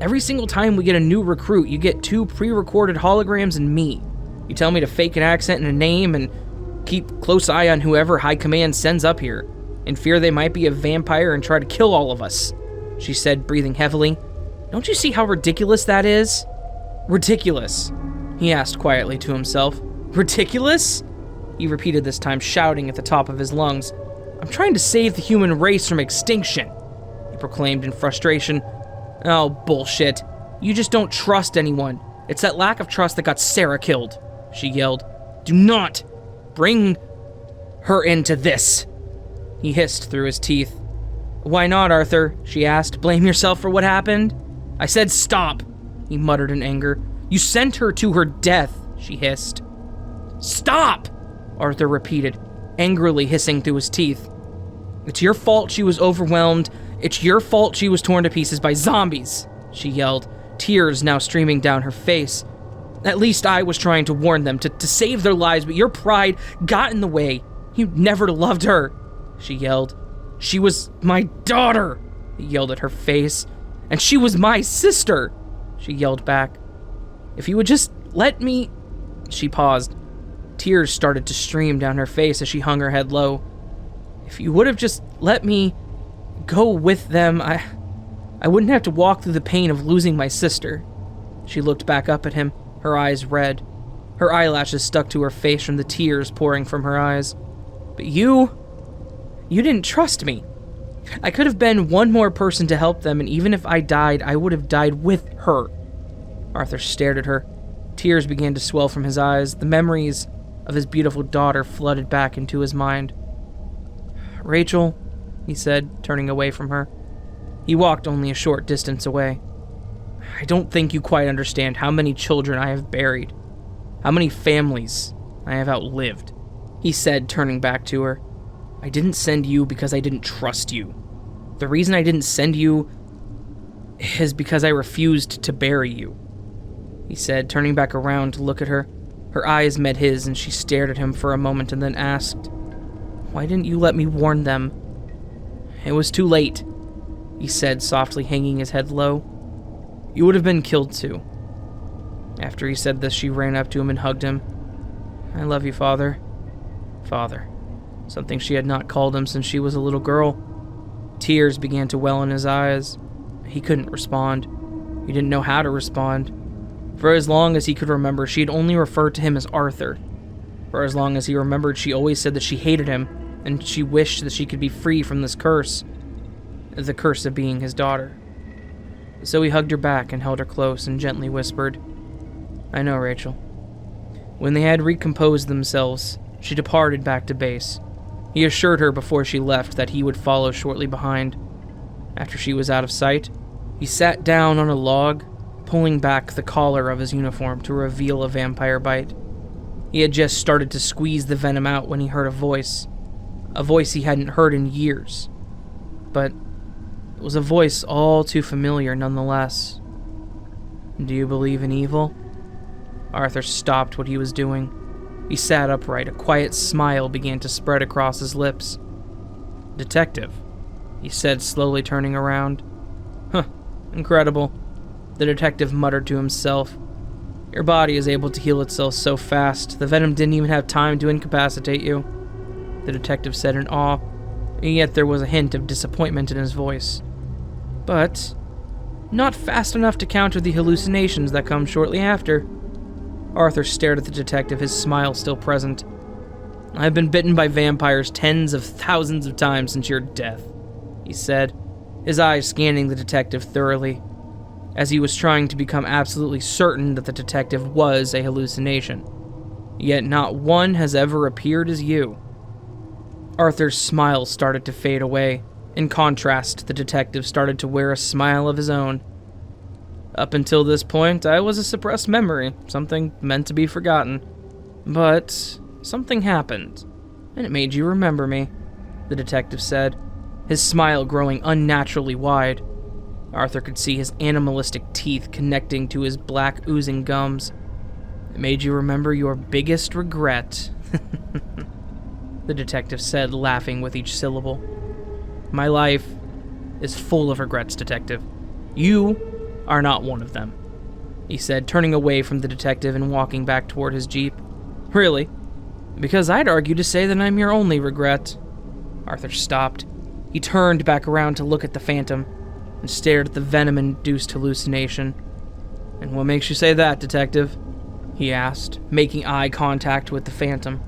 Every single time we get a new recruit, you get 2 pre-recorded holograms and me. You tell me to fake an accent and a name and keep close eye on whoever High Command sends up here, in fear they might be a vampire and try to kill all of us, she said, breathing heavily. Don't you see how ridiculous that is? Ridiculous, he asked quietly to himself. Ridiculous? He repeated this time, shouting at the top of his lungs. I'm trying to save the human race from extinction, he proclaimed in frustration. Oh, bullshit. You just don't trust anyone. It's that lack of trust that got Sarah killed, she yelled. Do not bring her into this, he hissed through his teeth. Why not, Arthur? She asked. Blame yourself for what happened? I said stop, he muttered in anger. You sent her to her death, she hissed. Stop, Arthur repeated, angrily hissing through his teeth. It's your fault she was overwhelmed. It's your fault she was torn to pieces by zombies, she yelled, tears now streaming down her face. At least I was trying to warn them, to save their lives, but your pride got in the way. You never loved her, she yelled. She was my daughter, he yelled at her face. And she was my sister, she yelled back. If you would just let me... She paused. Tears started to stream down her face as she hung her head low. If you would have just let me go with them, I wouldn't have to walk through the pain of losing my sister. She looked back up at him, her eyes red. Her eyelashes stuck to her face from the tears pouring from her eyes. But you didn't trust me. I could have been one more person to help them, and even if I died, I would have died with her. Arthur stared at her. Tears began to swell from his eyes. The memories of his beautiful daughter flooded back into his mind. Rachel, he said, turning away from her. He walked only a short distance away. I don't think you quite understand how many children I have buried, how many families I have outlived, he said, turning back to her. I didn't send you because I didn't trust you. The reason I didn't send you is because I refused to bury you, he said, turning back around to look at her. Her eyes met his, and she stared at him for a moment and then asked, Why didn't you let me warn them? It was too late, he said, softly hanging his head low. You would have been killed too. After he said this, she ran up to him and hugged him. I love you, Father. Father. Something she had not called him since she was a little girl. Tears began to well in his eyes. He couldn't respond. He didn't know how to respond. For as long as he could remember, she had only referred to him as Arthur. For as long as he remembered, she always said that she hated him, and she wished that she could be free from this curse. The curse of being his daughter. So he hugged her back and held her close and gently whispered, I know, Rachel. When they had recomposed themselves, she departed back to base. He assured her before she left that he would follow shortly behind. After she was out of sight, he sat down on a log, pulling back the collar of his uniform to reveal a vampire bite. He had just started to squeeze the venom out when he heard a voice he hadn't heard in years. But it was a voice all too familiar nonetheless. "Do you believe in evil?" Arthur stopped what he was doing. He sat upright. A quiet smile began to spread across his lips. "Detective," he said, slowly turning around. "Huh, incredible," the detective muttered to himself. "Your body is able to heal itself so fast, the venom didn't even have time to incapacitate you," the detective said in awe, and yet there was a hint of disappointment in his voice. "But not fast enough to counter the hallucinations that come shortly after." Arthur stared at the detective, his smile still present. "I've been bitten by vampires tens of thousands of times since your death," he said, his eyes scanning the detective thoroughly, as he was trying to become absolutely certain that the detective was a hallucination. "Yet not one has ever appeared as you." Arthur's smile started to fade away. In contrast, the detective started to wear a smile of his own. "Up until this point, I was a suppressed memory, something meant to be forgotten. But something happened, and it made you remember me," the detective said, his smile growing unnaturally wide. Arthur could see his animalistic teeth connecting to his black, oozing gums. "It made you remember your biggest regret," the detective said, laughing with each syllable. "My life is full of regrets, detective. You are not one of them," he said, turning away from the detective and walking back toward his jeep. "Really? Because I'd argue to say that I'm your only regret." Arthur stopped. He turned back around to look at the phantom and stared at the venom-induced hallucination. "And what makes you say that, detective?" he asked, making eye contact with the phantom.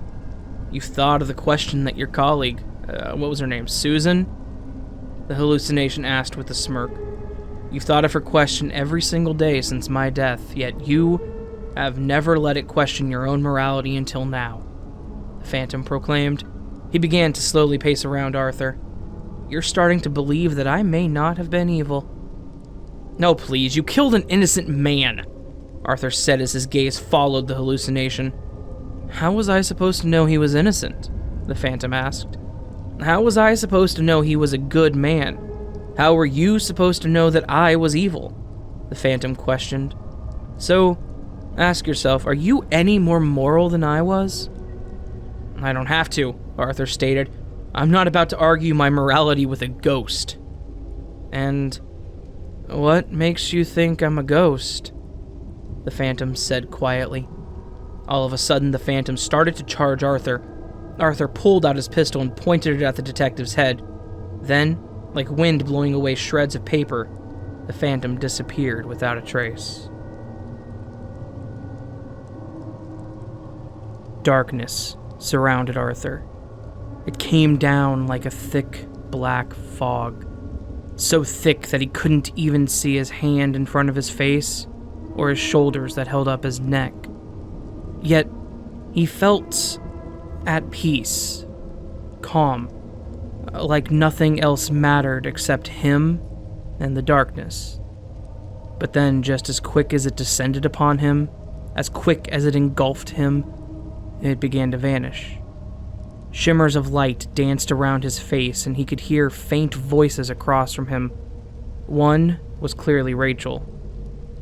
"You've thought of the question that your colleague, what was her name, Susan?" the hallucination asked with a smirk. "You've thought of her question every single day since my death, yet you have never let it question your own morality until now," the phantom proclaimed. He began to slowly pace around Arthur. "You're starting to believe that I may not have been evil." "No, please, you killed an innocent man," Arthur said as his gaze followed the hallucination. "How was I supposed to know he was innocent?" the phantom asked. "How was I supposed to know he was a good man? How were you supposed to know that I was evil?" the phantom questioned. "So, ask yourself, are you any more moral than I was?" "I don't have to," Arthur stated. "I'm not about to argue my morality with a ghost." "And what makes you think I'm a ghost?" the phantom said quietly. All of a sudden, the phantom started to charge Arthur. Arthur pulled out his pistol and pointed it at the detective's head. Then, like wind blowing away shreds of paper, the phantom disappeared without a trace. Darkness surrounded Arthur. It came down like a thick, black fog, so thick that he couldn't even see his hand in front of his face or his shoulders that held up his neck. Yet, he felt at peace, calm, like nothing else mattered except him and the darkness. But then, just as quick as it descended upon him, as quick as it engulfed him, it began to vanish. Shimmers of light danced around his face, and he could hear faint voices across from him. One was clearly Rachel,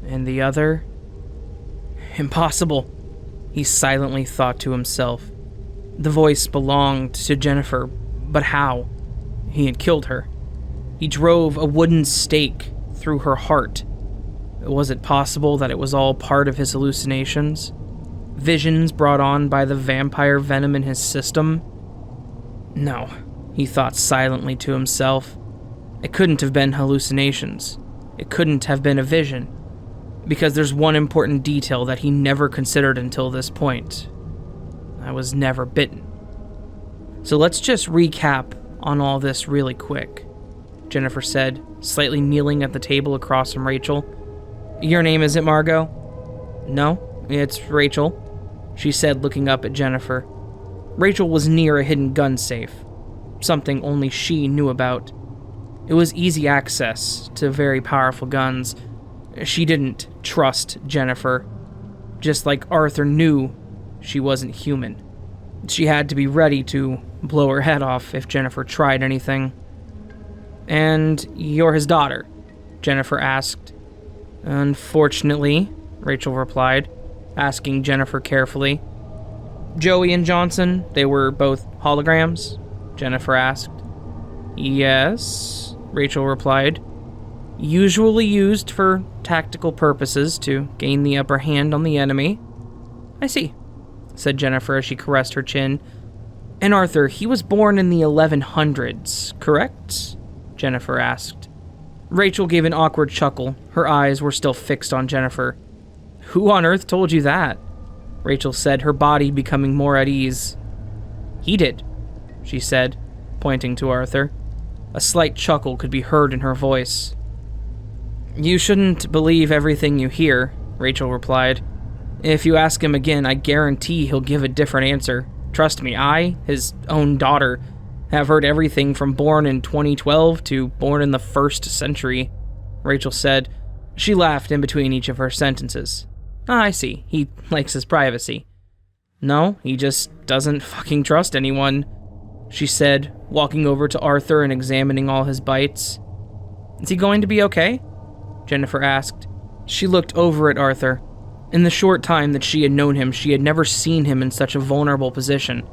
and the other... Impossible, he silently thought to himself. The voice belonged to Jennifer, but how? He had killed her. He drove a wooden stake through her heart. Was it possible that it was all part of his hallucinations? Visions brought on by the vampire venom in his system? No, he thought silently to himself. It couldn't have been hallucinations. It couldn't have been a vision. Because there's one important detail that he never considered until this point. I was never bitten. So let's just recap on all this really quick, Jennifer said, slightly kneeling at the table across from Rachel. Your name isn't Margot? No, it's Rachel, she said, looking up at Jennifer. Rachel was near a hidden gun safe. something only she knew about. It was easy access to very powerful guns. She didn't trust Jennifer. Just like Arthur knew she wasn't human. She had to be ready to blow her head off if Jennifer tried anything. "And you're his daughter?" Jennifer asked. "Unfortunately," Rachel replied, asking Jennifer carefully. "Joey and Johnson, they were both holograms?" Jennifer asked. "Yes," Rachel replied. "Usually used for tactical purposes to gain the upper hand on the enemy." "I see," said Jennifer as she caressed her chin. "And Arthur, he was born in the 1100s, correct?" Jennifer asked. Rachel gave an awkward chuckle. Her eyes were still fixed on Jennifer. "Who on earth told you that?" Rachel said, her body becoming more at ease. "He did," she said, pointing to Arthur. A slight chuckle could be heard in her voice. "You shouldn't believe everything you hear," Rachel replied. "If you ask him again, I guarantee he'll give a different answer. Trust me, I, his own daughter, have heard everything from born in 2012 to born in the 1st century," Rachel said. She laughed in between each of her sentences. "Ah, I see. He likes his privacy." "No, he just doesn't fucking trust anyone," she said, walking over to Arthur and examining all his bites. "Is he going to be okay?" Jennifer asked. She looked over at Arthur. In the short time that she had known him, she had never seen him in such a vulnerable position.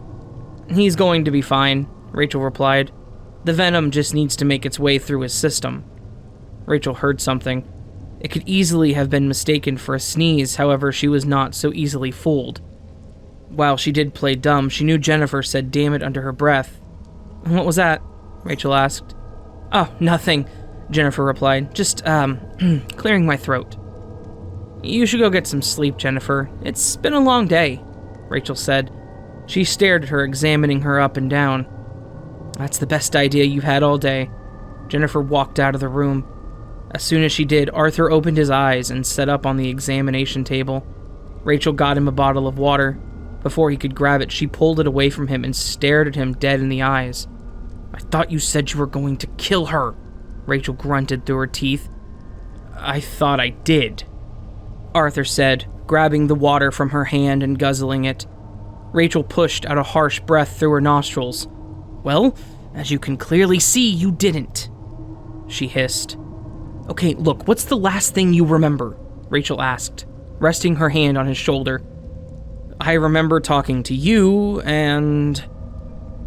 "He's going to be fine," Rachel replied. "The venom just needs to make its way through his system." Rachel heard something. It could easily have been mistaken for a sneeze, however, she was not so easily fooled. While she did play dumb, she knew Jennifer said "damn it" under her breath. "What was that?" Rachel asked. "Oh, nothing," Jennifer replied. "Just, clearing my throat." "You should go get some sleep, Jennifer. It's been a long day," Rachel said. She stared at her, examining her up and down. "That's the best idea you've had all day." Jennifer walked out of the room. As soon as she did, Arthur opened his eyes and sat up on the examination table. Rachel got him a bottle of water. Before he could grab it, she pulled it away from him and stared at him dead in the eyes. "I thought you said you were going to kill her," Rachel grunted through her teeth. "I thought I did," Arthur said, grabbing the water from her hand and guzzling it. Rachel pushed out a harsh breath through her nostrils. "Well, as you can clearly see, you didn't," she hissed. "Okay, look, what's the last thing you remember?" Rachel asked, resting her hand on his shoulder. "I remember talking to you, and..."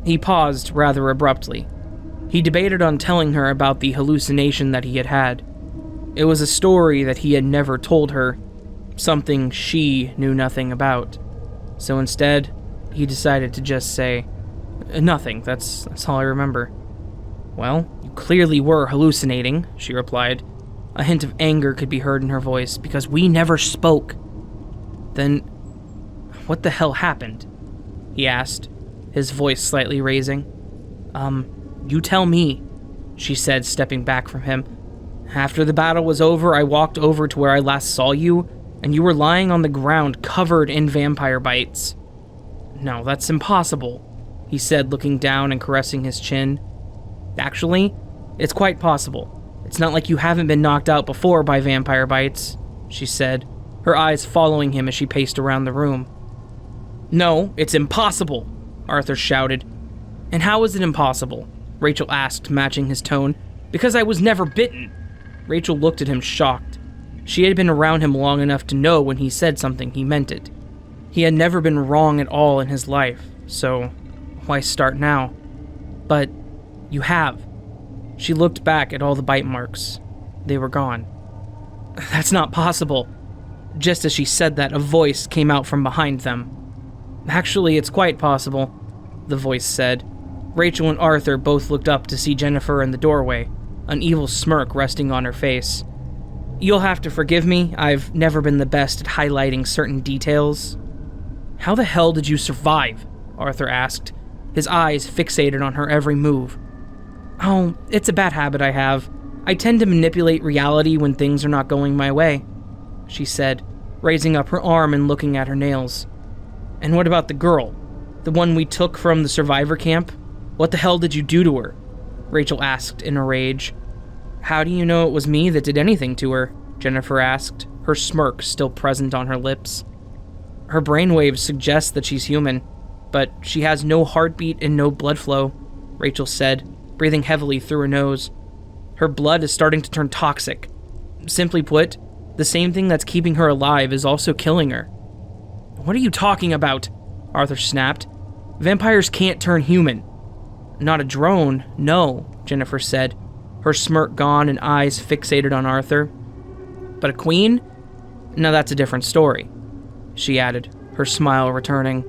He paused rather abruptly. He debated on telling her about the hallucination that he had had. It was a story that he had never told her, something she knew nothing about. So instead, he decided to just say, "Nothing, that's all I remember." "Well, you clearly were hallucinating," she replied. A hint of anger could be heard in her voice, "because we never spoke." "Then, what the hell happened?" he asked, his voice slightly raising. You tell me," she said, stepping back from him. "After the battle was over, I walked over to where I last saw you, and you were lying on the ground covered in vampire bites." "No, that's impossible," he said, looking down and caressing his chin. "Actually, it's quite possible. It's not like you haven't been knocked out before by vampire bites," she said, her eyes following him as she paced around the room. "No, it's impossible," Arthur shouted. "And how is it impossible?" Rachel asked, matching his tone. "Because I was never bitten." Rachel looked at him shocked. She had been around him long enough to know when he said something, he meant it. He had never been wrong at all in his life, so why start now? "But you have." She looked back at all the bite marks. They were gone. "That's not possible." Just as she said that, a voice came out from behind them. "Actually, it's quite possible," the voice said. Rachel and Arthur both looked up to see Jennifer in the doorway, an evil smirk resting on her face. "You'll have to forgive me, I've never been the best at highlighting certain details." "How the hell did you survive?" Arthur asked, his eyes fixated on her every move. "Oh, it's a bad habit I have. I tend to manipulate reality when things are not going my way," she said, raising up her arm and looking at her nails. "And what about the girl? The one we took from the survivor camp?" What the hell did you do to her? Rachel asked in a rage. How do you know it was me that did anything to her? Jennifer asked, her smirk still present on her lips. Her brainwaves suggest that she's human, but she has no heartbeat and no blood flow, Rachel said, breathing heavily through her nose. Her blood is starting to turn toxic. Simply put, the same thing that's keeping her alive is also killing her. What are you talking about? Arthur snapped. Vampires can't turn human. Not a drone, no, Jennifer said, her smirk gone and eyes fixated on Arthur. But a queen? Now that's a different story, she added, her smile returning.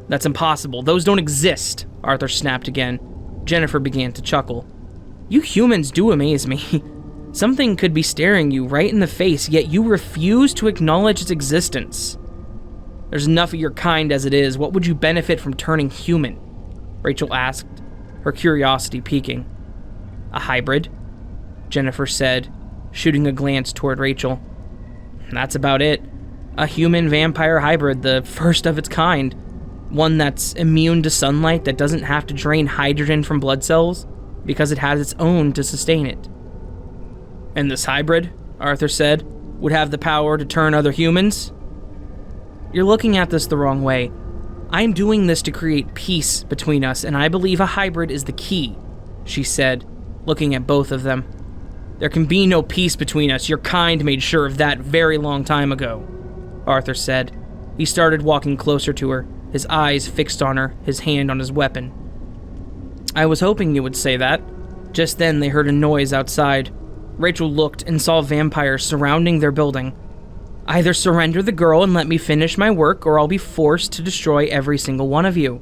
That's impossible. Those don't exist, Arthur snapped again. Jennifer began to chuckle. You humans do amaze me. Something could be staring you right in the face, yet you refuse to acknowledge its existence. There's enough of your kind as it is. What would you benefit from turning human? Rachel asked, her curiosity piquing. A hybrid? Jennifer said, shooting a glance toward Rachel. That's about it. A human-vampire hybrid, the first of its kind. One that's immune to sunlight, that doesn't have to drain hydrogen from blood cells, because it has its own to sustain it. And this hybrid, Arthur said, would have the power to turn other humans? You're looking at this the wrong way. I'm doing this to create peace between us, and I believe a hybrid is the key, she said, looking at both of them. There can be no peace between us. Your kind made sure of that very long time ago, Arthur said. He started walking closer to her, his eyes fixed on her, his hand on his weapon. I was hoping you would say that. Just then they heard a noise outside. Rachel looked and saw vampires surrounding their building. Either surrender the girl and let me finish my work, or I'll be forced to destroy every single one of you.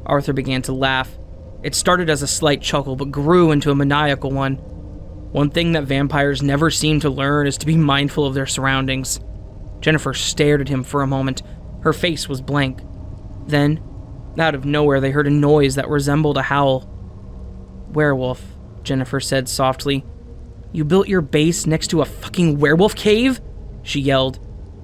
Arthur began to laugh. It started as a slight chuckle, but grew into a maniacal one. One thing that vampires never seem to learn is to be mindful of their surroundings. Jennifer stared at him for a moment. Her face was blank. Then, out of nowhere, they heard a noise that resembled a howl. Werewolf, Jennifer said softly. You built your base next to a fucking werewolf cave? She yelled.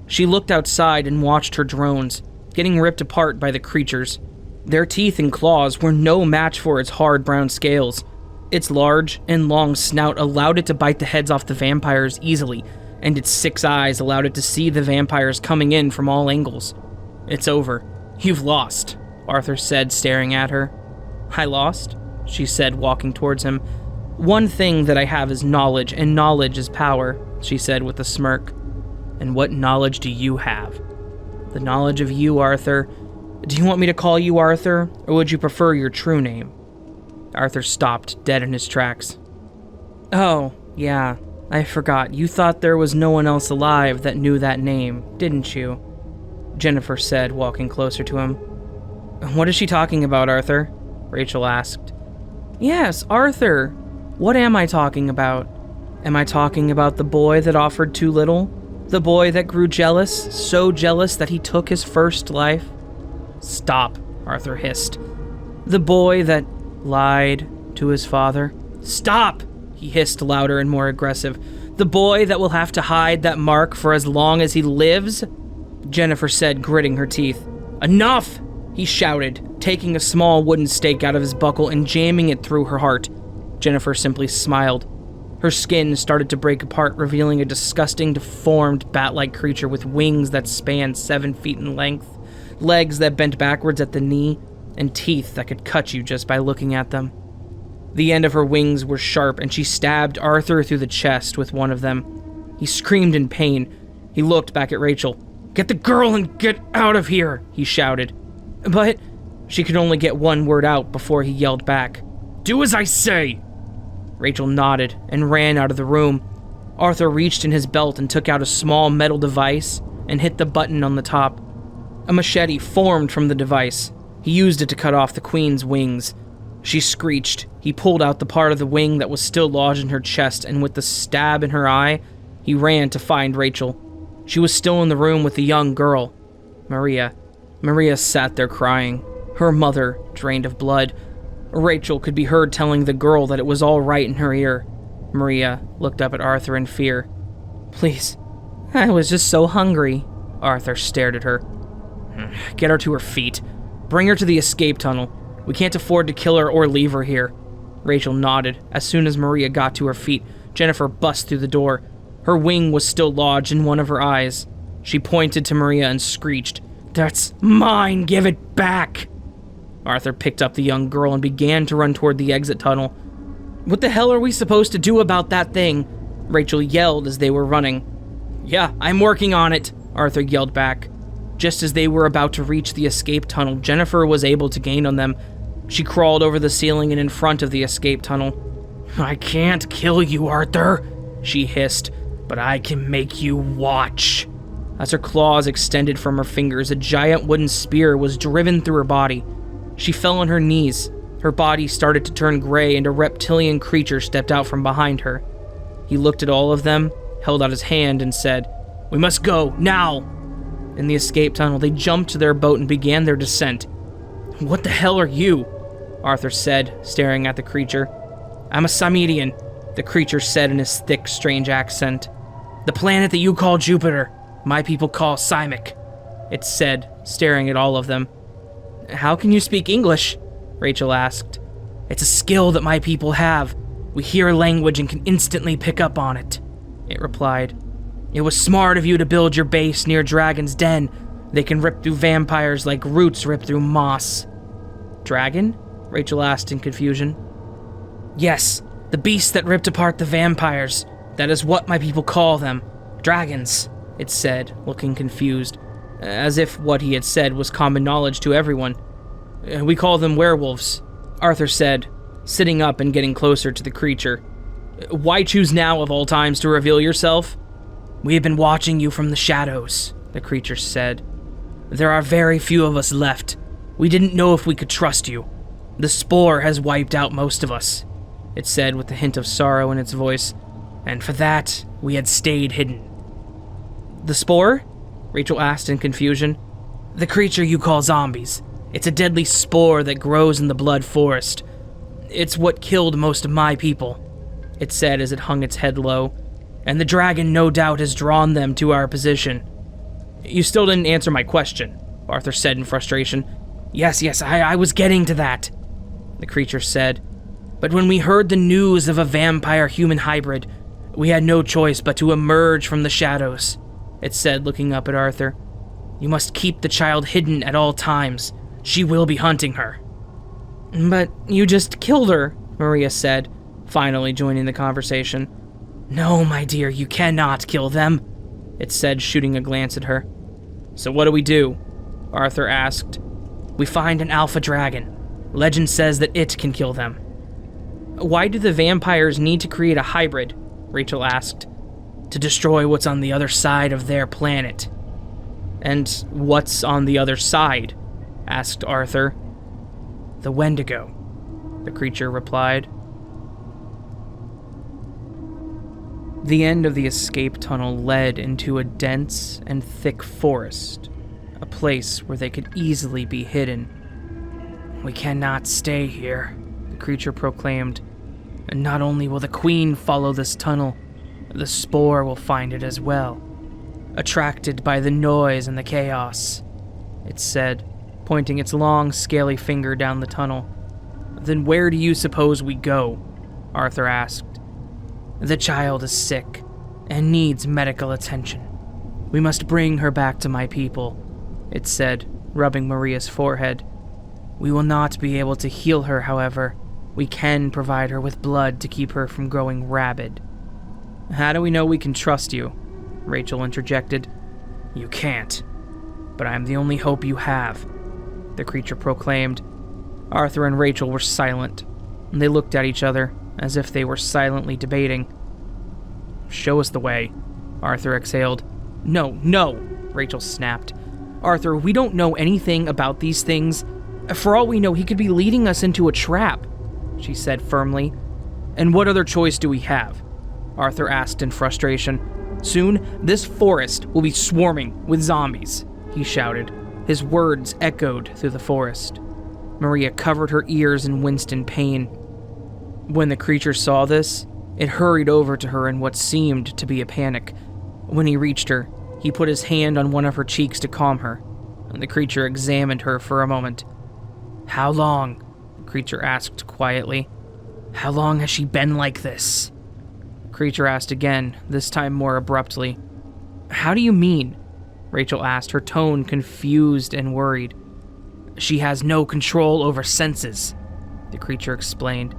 She looked outside and watched her drones, getting ripped apart by the creatures. Their teeth and claws were no match for its hard brown scales. Its large and long snout allowed it to bite the heads off the vampires easily, and its 6 eyes allowed it to see the vampires coming in from all angles. It's over. You've lost, Arthur said, staring at her. I lost? She said, walking towards him. One thing that I have is knowledge, and knowledge is power, she said with a smirk. And what knowledge do you have? The knowledge of you, Arthur. Do you want me to call you Arthur, or would you prefer your true name? Arthur stopped, dead in his tracks. Oh, yeah, I forgot. You thought there was no one else alive that knew that name, didn't you? Jennifer said, walking closer to him. What is she talking about, Arthur? Rachel asked. Yes, Arthur. What am I talking about? Am I talking about the boy that offered too little? The boy that grew jealous, so jealous that he took his first life? Stop, Arthur hissed. The boy that lied to his father? Stop, he hissed louder and more aggressive. The boy that will have to hide that mark for as long as he lives? Jennifer said, gritting her teeth. Enough, he shouted, taking a small wooden stake out of his buckle and jamming it through her heart. Jennifer simply smiled. Her skin started to break apart, revealing a disgusting, deformed, bat-like creature with wings that spanned 7 feet in length, legs that bent backwards at the knee, and teeth that could cut you just by looking at them. The end of her wings were sharp, and she stabbed Arthur through the chest with one of them. He screamed in pain. He looked back at Rachel. Get the girl and get out of here, he shouted. But she could only get one word out before he yelled back. Do as I say! Rachel nodded and ran out of the room. Arthur reached in his belt and took out a small metal device and hit the button on the top. A machete formed from the device. He used it to cut off the queen's wings. She screeched. He pulled out the part of the wing that was still lodged in her chest, and with the stab in her eye, he ran to find Rachel. She was still in the room with the young girl, Maria. Maria sat there crying, her mother drained of blood. Rachel could be heard telling the girl that it was all right in her ear. Maria looked up at Arthur in fear. Please, I was just so hungry. Arthur stared at her. Get her to her feet. Bring her to the escape tunnel. We can't afford to kill her or leave her here. Rachel nodded. As soon as Maria got to her feet, Jennifer bust through the door. Her wing was still lodged in one of her eyes. She pointed to Maria and screeched, "That's mine! Give it back!" Arthur picked up the young girl and began to run toward the exit tunnel. "What the hell are we supposed to do about that thing?" Rachel yelled as they were running. "Yeah, I'm working on it," Arthur yelled back. Just as they were about to reach the escape tunnel, Jennifer was able to gain on them. She crawled over the ceiling and in front of the escape tunnel. "I can't kill you, Arthur," she hissed, "but I can make you watch." As her claws extended from her fingers, a giant wooden spear was driven through her body. She fell on her knees. Her body started to turn gray, and a reptilian creature stepped out from behind her. He looked at all of them, held out his hand, and said, "We must go, now!" In the escape tunnel, they jumped to their boat and began their descent. "What the hell are you?" Arthur said, staring at the creature. "I'm a Samedian," the creature said in his thick, strange accent. "The planet that you call Jupiter, my people call Simic," it said, staring at all of them. "How can you speak English?" Rachel asked. "It's a skill that my people have. We hear language and can instantly pick up on it," it replied. "It was smart of you to build your base near Dragon's Den. They can rip through vampires like roots rip through moss." "Dragon?" Rachel asked in confusion. "Yes, the beast that ripped apart the vampires. That is what my people call them. Dragons," it said, looking confused, as if what he had said was common knowledge to everyone. "We call them werewolves," Arthur said, sitting up and getting closer to the creature. "Why choose now of all times to reveal yourself?" "We have been watching you from the shadows," the creature said. "There are very few of us left. We didn't know if we could trust you. The spore has wiped out most of us," it said with a hint of sorrow in its voice, "and for that, we had stayed hidden." "The spore?" Rachel asked in confusion. "The creature you call zombies. It's a deadly spore that grows in the blood forest. It's what killed most of my people," it said as it hung its head low, "and the dragon no doubt has drawn them to our position." "You still didn't answer my question," Arthur said in frustration. Yes, I was getting to that," the creature said. "But when we heard the news of a vampire-human hybrid, we had no choice but to emerge from the shadows," it said, looking up at Arthur. "You must keep the child hidden at all times. She will be hunting her." "But you just killed her," Maria said, finally joining the conversation. "No, my dear, you cannot kill them," it said, shooting a glance at her. "So what do we do?" Arthur asked. "We find an alpha dragon. Legend says that it can kill them." "Why do the vampires need to create a hybrid?" Rachel asked. "To destroy what's on the other side of their planet." "And what's on the other side?" asked Arthur. "The Wendigo," the creature replied. The end of the escape tunnel led into a dense and thick forest, a place where they could easily be hidden. "We cannot stay here," the creature proclaimed. "And not only will the Queen follow this tunnel, the spore will find it as well, attracted by the noise and the chaos," it said, pointing its long, scaly finger down the tunnel. "Then where do you suppose we go?" Arthur asked. "The child is sick and needs medical attention. We must bring her back to my people," it said, rubbing Maria's forehead. "We will not be able to heal her, however. We can provide her with blood to keep her from growing rabid." "How do we know we can trust you?" Rachel interjected. "You can't. But I'm the only hope you have," the creature proclaimed. Arthur and Rachel were silent, and they looked at each other as if they were silently debating. "Show us the way," Arthur exhaled. No, Rachel snapped. "Arthur, we don't know anything about these things. For all we know, he could be leading us into a trap," she said firmly. "And what other choice do we have?" Arthur asked in frustration. "Soon, this forest will be swarming with zombies," he shouted. His words echoed through the forest. Maria covered her ears and winced in pain. When the creature saw this, it hurried over to her in what seemed to be a panic. When he reached her, he put his hand on one of her cheeks to calm her, and the creature examined her for a moment. "How long?" Creature asked quietly. How long has she been like this? Creature asked again, this time more abruptly. How do you mean? Rachel asked, her tone confused and worried. She has no control over senses, the creature explained,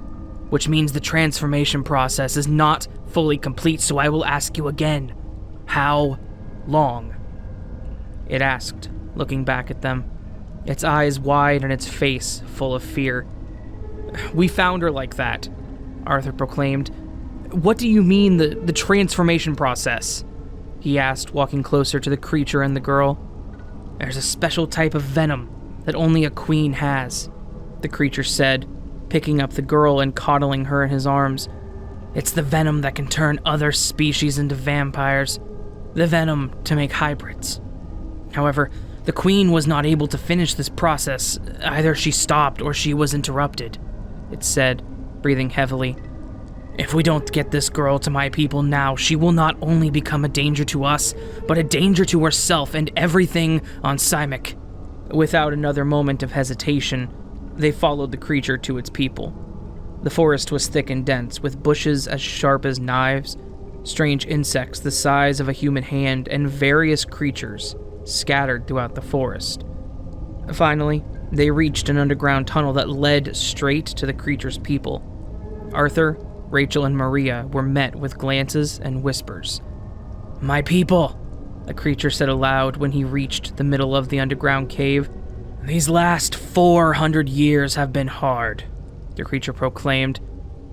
which means the transformation process is not fully complete, so I will ask you again. How long? It asked, looking back at them, its eyes wide and its face full of fear. We found her like that, Arthur proclaimed. What do you mean, the transformation process? He asked, walking closer to the creature and the girl. There's a special type of venom that only a queen has, the creature said, picking up the girl and coddling her in his arms. It's the venom that can turn other species into vampires, the venom to make hybrids. However, the queen was not able to finish this process. Either she stopped or she was interrupted, it said, breathing heavily. If we don't get this girl to my people now, she will not only become a danger to us, but a danger to herself and everything on Simic. Without another moment of hesitation, they followed the creature to its people. The forest was thick and dense, with bushes as sharp as knives, strange insects the size of a human hand, and various creatures scattered throughout the forest. Finally, they reached an underground tunnel that led straight to the creature's people. Arthur, Rachel, and Maria were met with glances and whispers. My people, the creature said aloud when he reached the middle of the underground cave. These last 400 years have been hard, the creature proclaimed.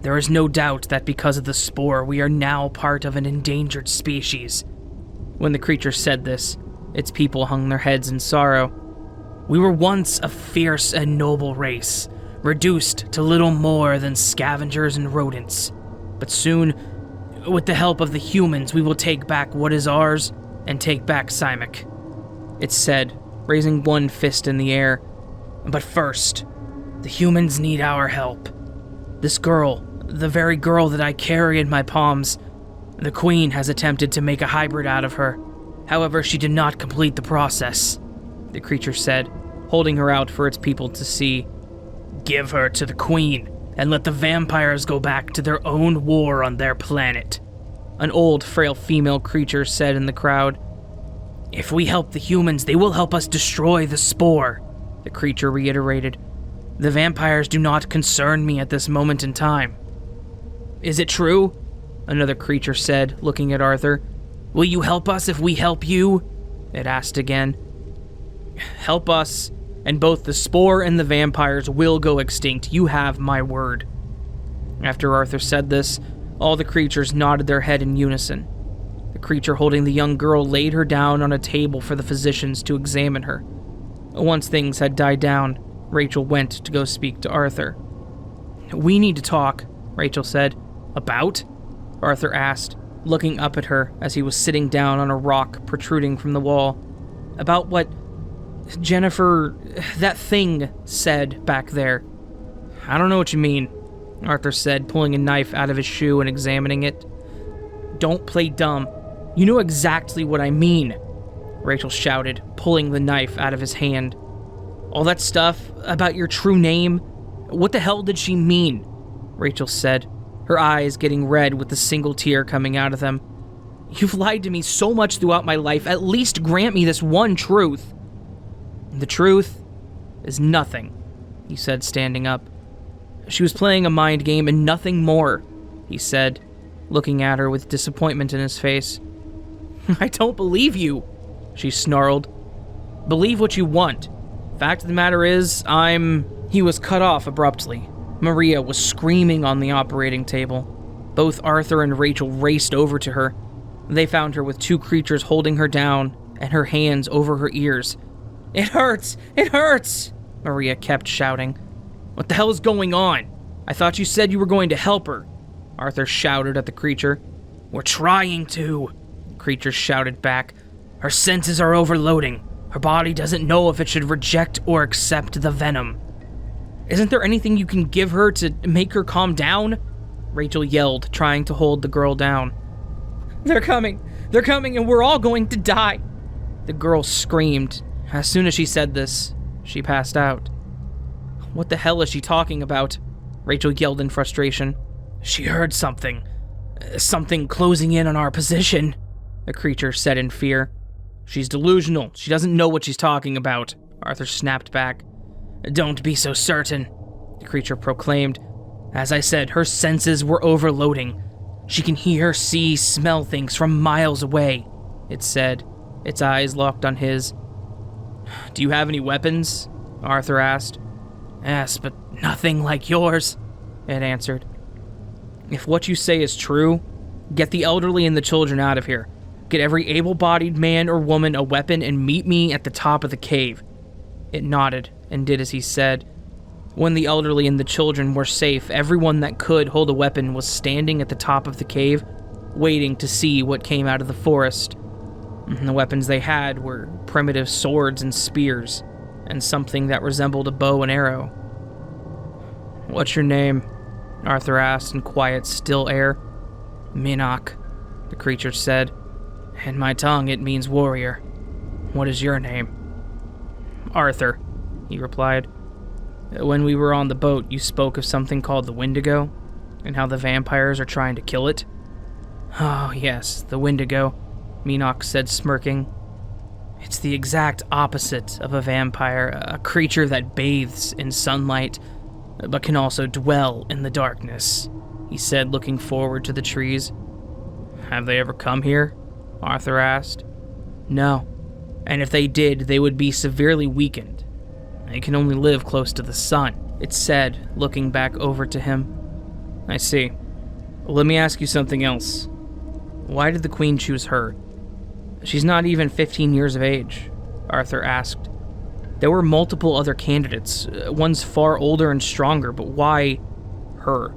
There is no doubt that because of the spore, we are now part of an endangered species. When the creature said this, its people hung their heads in sorrow. We were once a fierce and noble race, reduced to little more than scavengers and rodents. But soon, with the help of the humans, we will take back what is ours and take back Simic, it said, raising one fist in the air. But first, the humans need our help. This girl, the very girl that I carry in my palms, the queen has attempted to make a hybrid out of her. However, she did not complete the process, the creature said, holding her out for its people to see. Give her to the queen, and let the vampires go back to their own war on their planet, an old, frail female creature said in the crowd. If we help the humans, they will help us destroy the spore, the creature reiterated. The vampires do not concern me at this moment in time. Is it true? Another creature said, looking at Arthur. Will you help us if we help you? It asked again. Help us, and both the spore and the vampires will go extinct. You have my word. After Arthur said this, all the creatures nodded their head in unison. The creature holding the young girl laid her down on a table for the physicians to examine her. Once things had died down, Rachel went to go speak to Arthur. We need to talk, Rachel said. About? Arthur asked, looking up at her as he was sitting down on a rock protruding from the wall. About what Jennifer, that thing, said back there. I don't know what you mean, Arthur said, pulling a knife out of his shoe and examining it. Don't play dumb. You know exactly what I mean, Rachel shouted, pulling the knife out of his hand. All that stuff about your true name, what the hell did she mean? Rachel said, her eyes getting red with a single tear coming out of them. You've lied to me so much throughout my life, at least grant me this one truth. The truth is nothing, he said, standing up. She was playing a mind game and nothing more, he said, looking at her with disappointment in his face. I don't believe you, she snarled. Believe what you want. Fact of the matter is, He was cut off abruptly. Maria was screaming on the operating table. Both Arthur and Rachel raced over to her. They found her with two creatures holding her down and her hands over her ears. It hurts! It hurts! Maria kept shouting. What the hell is going on? I thought you said you were going to help her, Arthur shouted at the creature. We're trying to, the creature shouted back. Her senses are overloading. Her body doesn't know if it should reject or accept the venom. Isn't there anything you can give her to make her calm down? Rachel yelled, trying to hold the girl down. They're coming, and we're all going to die, the girl screamed. As soon as she said this, she passed out. What the hell is she talking about? Rachel yelled in frustration. She heard something. Something closing in on our position, the creature said in fear. She's delusional. She doesn't know what she's talking about, Arthur snapped back. Don't be so certain, the creature proclaimed. As I said, her senses were overloading. She can hear, see, smell things from miles away, it said, its eyes locked on his. Do you have any weapons? Arthur asked. Yes, but nothing like yours, it answered. If what you say is true, get the elderly and the children out of here. Get every able-bodied man or woman a weapon and meet me at the top of the cave. It nodded and did as he said. When the elderly and the children were safe, everyone that could hold a weapon was standing at the top of the cave, waiting to see what came out of the forest. And the weapons they had were primitive swords and spears, and something that resembled a bow and arrow. What's your name? Arthur asked in quiet, still air. Minok, the creature said. In my tongue, it means warrior. What is your name? Arthur, he replied. When we were on the boat, you spoke of something called the Wendigo, and how the vampires are trying to kill it. Oh, yes, the Wendigo, Minok said, smirking. It's the exact opposite of a vampire, a creature that bathes in sunlight, but can also dwell in the darkness, he said, looking forward to the trees. Have they ever come here? Arthur asked. No, and if they did, they would be severely weakened. They can only live close to the sun, it said, looking back over to him. I see. Let me ask you something else. Why did the Queen choose her? She's not even 15 years of age, Arthur asked. There were multiple other candidates, ones far older and stronger, but why her?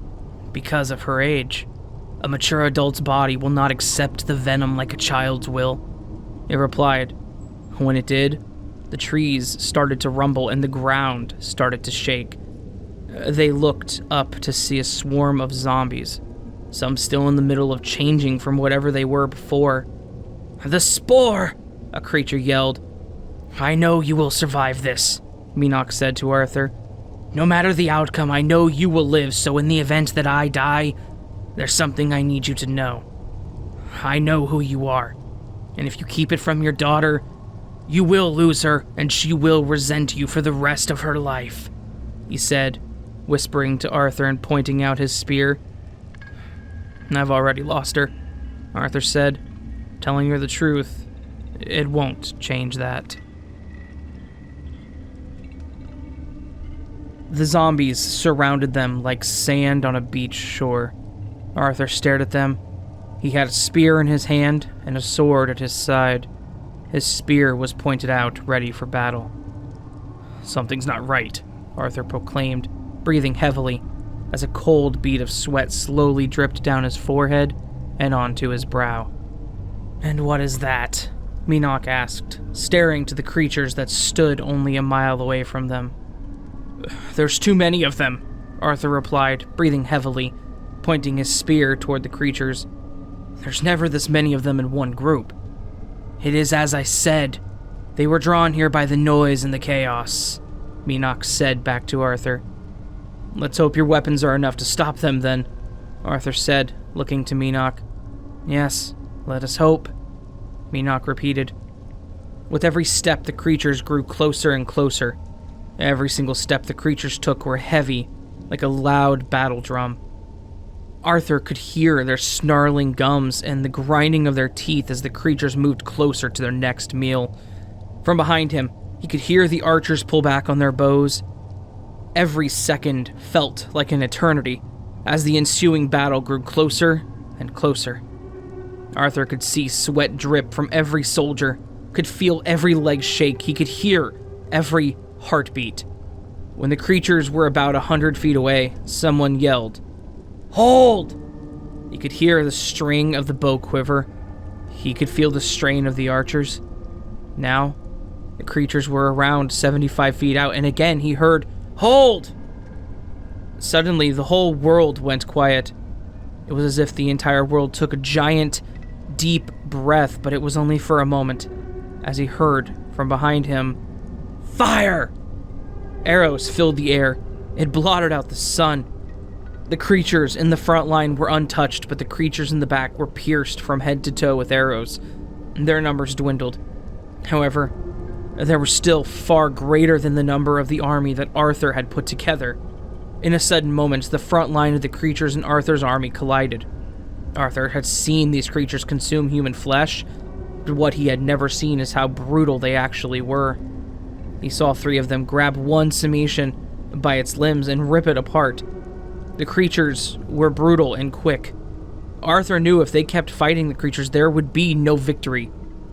Because of her age. A mature adult's body will not accept the venom like a child's will, it replied. When it did, the trees started to rumble and the ground started to shake. They looked up to see a swarm of zombies, some still in the middle of changing from whatever they were before. The spore! A creature yelled. I know you will survive this, Minok said to Arthur. No matter the outcome, I know you will live, so in the event that I die, there's something I need you to know. I know who you are, and if you keep it from your daughter, you will lose her, and she will resent you for the rest of her life, he said, whispering to Arthur and pointing out his spear. I've already lost her, Arthur said. Telling her the truth, it won't change that. The zombies surrounded them like sand on a beach shore. Arthur stared at them. He had a spear in his hand and a sword at his side. His spear was pointed out, ready for battle. Something's not right, Arthur proclaimed, breathing heavily, as a cold bead of sweat slowly dripped down his forehead and onto his brow. And what is that? Minok asked, staring to the creatures that stood only a mile away from them. There's too many of them, Arthur replied, breathing heavily, pointing his spear toward the creatures. There's never this many of them in one group. It is as I said. They were drawn here by the noise and the chaos, Minok said back to Arthur. Let's hope your weapons are enough to stop them then, Arthur said, looking to Minok. Yes, let us hope, Minok repeated. With every step, the creatures grew closer and closer. Every single step the creatures took were heavy, like a loud battle drum. Arthur could hear their snarling gums and the grinding of their teeth as the creatures moved closer to their next meal. From behind him, he could hear the archers pull back on their bows. Every second felt like an eternity as the ensuing battle grew closer and closer. Arthur could see sweat drip from every soldier, could feel every leg shake, he could hear every heartbeat. When the creatures were about 100 feet away, someone yelled, Hold! He could hear the string of the bow quiver. He could feel the strain of the archers. Now, the creatures were around 75 feet out, and again he heard, Hold! Suddenly, the whole world went quiet. It was as if the entire world took a giant, deep breath, but it was only for a moment, as he heard from behind him, Fire! Arrows filled the air, It blotted out the sun. The creatures in the front line were untouched, but the creatures in the back were pierced from head to toe with arrows. Their numbers dwindled. However, they were still far greater than the number of the army that Arthur had put together. In a sudden moment, the front line of the creatures in Arthur's army collided. Arthur had seen these creatures consume human flesh, but what he had never seen is how brutal they actually were. He saw 3 of them grab one Phoenician by its limbs and rip it apart. The creatures were brutal and quick. Arthur knew if they kept fighting the creatures, there would be no victory.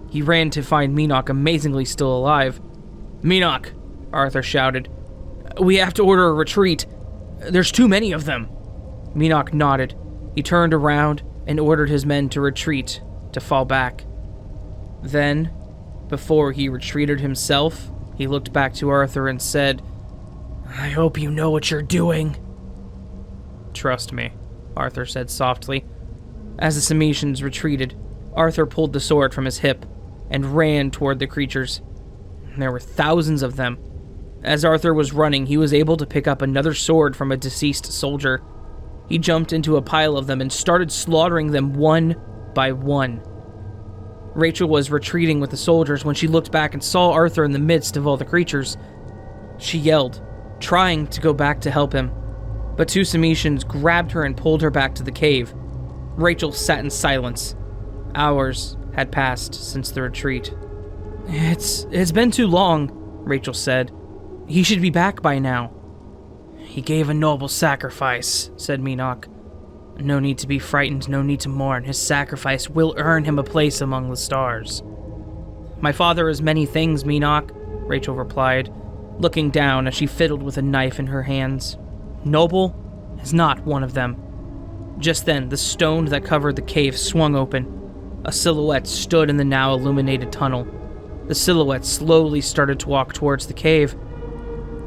He ran to find Menoch amazingly still alive. "Menoch!" Arthur shouted. "We have to order a retreat. There's too many of them." Menoch nodded. He turned around and ordered his men to retreat, to fall back. Then, before he retreated himself, he looked back to Arthur and said, "I hope you know what you're doing." "Trust me," Arthur said softly. As the Phoenicians retreated, Arthur pulled the sword from his hip and ran toward the creatures. There were thousands of them. As Arthur was running, he was able to pick up another sword from a deceased soldier. He jumped into a pile of them and started slaughtering them one by one. Rachel was retreating with the soldiers when she looked back and saw Arthur in the midst of all the creatures. She yelled, trying to go back to help him, but 2 Phoenicians grabbed her and pulled her back to the cave. Rachel sat in silence. Hours had passed since the retreat. It's been too long," Rachel said. "He should be back by now." "He gave a noble sacrifice," said Menoch. "No need to be frightened, no need to mourn. His sacrifice will earn him a place among the stars." "My father is many things, Menoch," Rachel replied, looking down as she fiddled with a knife in her hands. "Noble is not one of them." Just then, the stone that covered the cave swung open. A silhouette stood in the now illuminated tunnel. The silhouette slowly started to walk towards the cave.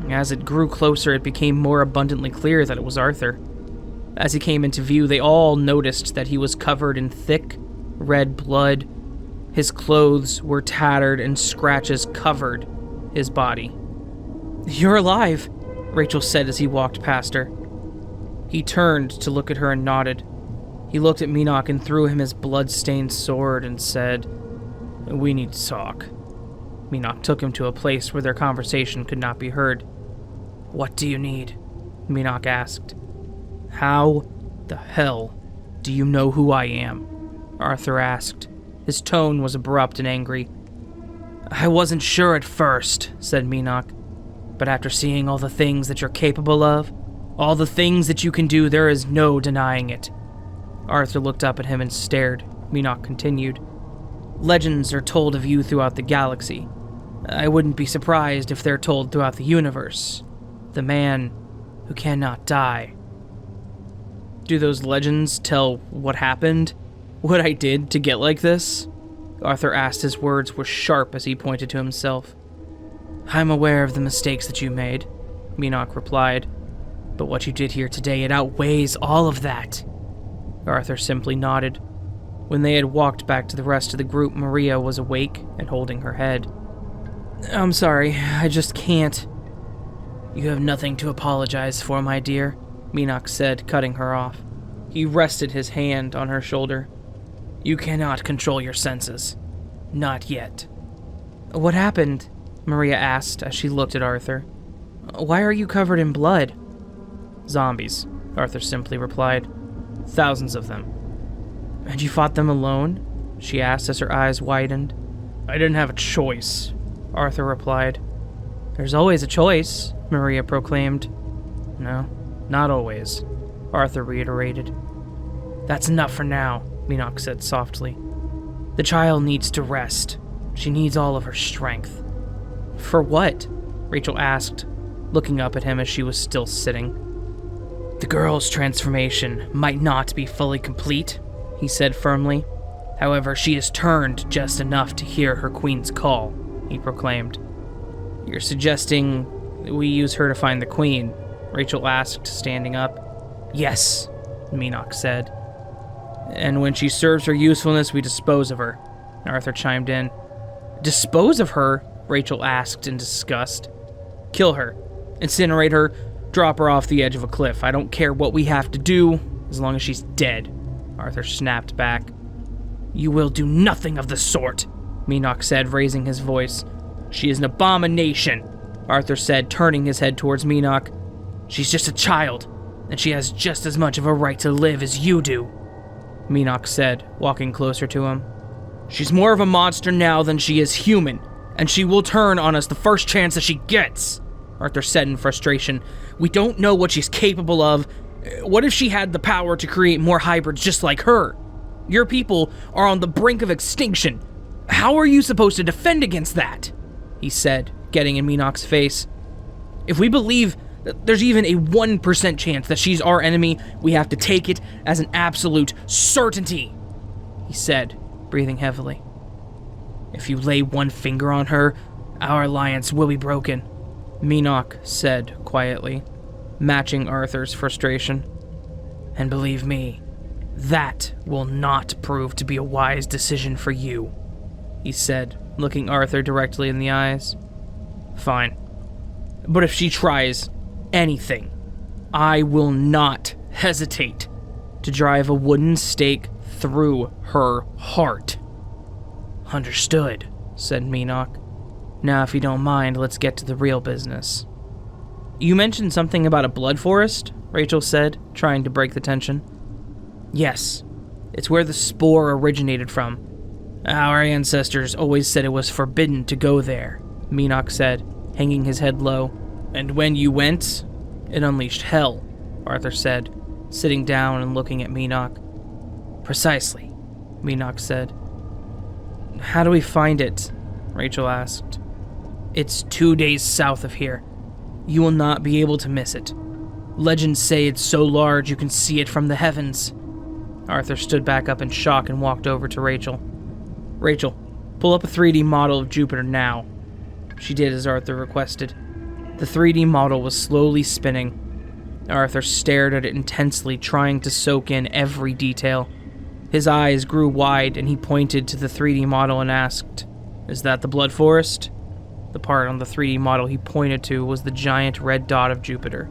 As it grew closer, it became more abundantly clear that it was Arthur. As he came into view, they all noticed that he was covered in thick, red blood. His clothes were tattered and scratches covered his body. "You're alive," Rachel said as he walked past her. He turned to look at her and nodded. He looked at Menoch and threw him his blood-stained sword and said, "We need to talk." Menoch took him to a place where their conversation could not be heard. "What do you need?" Menoch asked. "How the hell do you know who I am?" Arthur asked. His tone was abrupt and angry. "I wasn't sure at first," said Menoch, "but after seeing all the things that you're capable of, all the things that you can do, there is no denying it." Arthur looked up at him and stared. Menoch continued. "Legends are told of you throughout the galaxy. I wouldn't be surprised if they're told throughout the universe. The man who cannot die." "Do those legends tell what happened? What I did to get like this?" Arthur asked. His words were sharp as he pointed to himself. "I'm aware of the mistakes that you made," Menoch replied. "But what you did here today, it outweighs all of that." Arthur simply nodded. When they had walked back to the rest of the group, Maria was awake and holding her head. "I'm sorry, I just can't." "You have nothing to apologize for, my dear," Menoch said, cutting her off. He rested his hand on her shoulder. "You cannot control your senses. Not yet." "What happened?" Maria asked as she looked at Arthur. "Why are you covered in blood?" "Zombies," Arthur simply replied. "Thousands of them." "And you fought them alone?" she asked as her eyes widened. "I didn't have a choice," Arthur replied. "There's always a choice," Maria proclaimed. "No, not always," Arthur reiterated. "That's enough for now," Menoch said softly. "The child needs to rest. She needs all of her strength." "For what?" Rachel asked, looking up at him as she was still sitting. "The girl's transformation might not be fully complete," he said firmly. "However, she has turned just enough to hear her queen's call," he proclaimed. "You're suggesting we use her to find the queen?" Rachel asked, standing up. "Yes," Menoch said. "And when she serves her usefulness, we dispose of her," Arthur chimed in. "Dispose of her?" Rachel asked in disgust. "Kill her. Incinerate her. Drop her off the edge of a cliff. I don't care what we have to do, as long as she's dead, Arthur snapped back. You will do nothing of the sort, Minoc said, raising his voice. She is an abomination, Arthur said, turning his head towards Minoc. She's just a child, and she has just as much of a right to live as you do, Minoc said, walking closer to him. She's more of a monster now than she is human, and she will turn on us the first chance that she gets, Arthur said in frustration. We don't know what she's capable of. What if she had the power to create more hybrids just like her? Your people are on the brink of extinction. How are you supposed to defend against that? He said, getting in Minoc's face. If we believe that there's even a 1% chance that she's our enemy, we have to take it as an absolute certainty, he said, breathing heavily. If you lay one finger on her, our alliance will be broken, Minoc said quietly, matching Arthur's frustration. And believe me, that will not prove to be a wise decision for you, he said, looking Arthur directly in the eyes. Fine. But if she tries anything, I will not hesitate to drive a wooden stake through her heart. Understood, said Minoc. Now, if you don't mind, let's get to the real business. You mentioned something about a blood forest, Rachel said, trying to break the tension. Yes, it's where the spore originated from. Our ancestors always said it was forbidden to go there, Minoc said, hanging his head low. And when you went, it unleashed hell, Arthur said, sitting down and looking at Minoc. Precisely, Minoc said. How do we find it? Rachel asked. It's 2 days south of here. You will not be able to miss it. Legends say it's so large you can see it from the heavens. Arthur stood back up in shock and walked over to Rachel. Rachel, pull up a 3D model of Jupiter now. She did as Arthur requested. The 3D model was slowly spinning. Arthur stared at it intensely, trying to soak in every detail. His eyes grew wide, and he pointed to the 3D model and asked, Is that the blood forest? The part on the 3D model he pointed to was the giant red dot of Jupiter.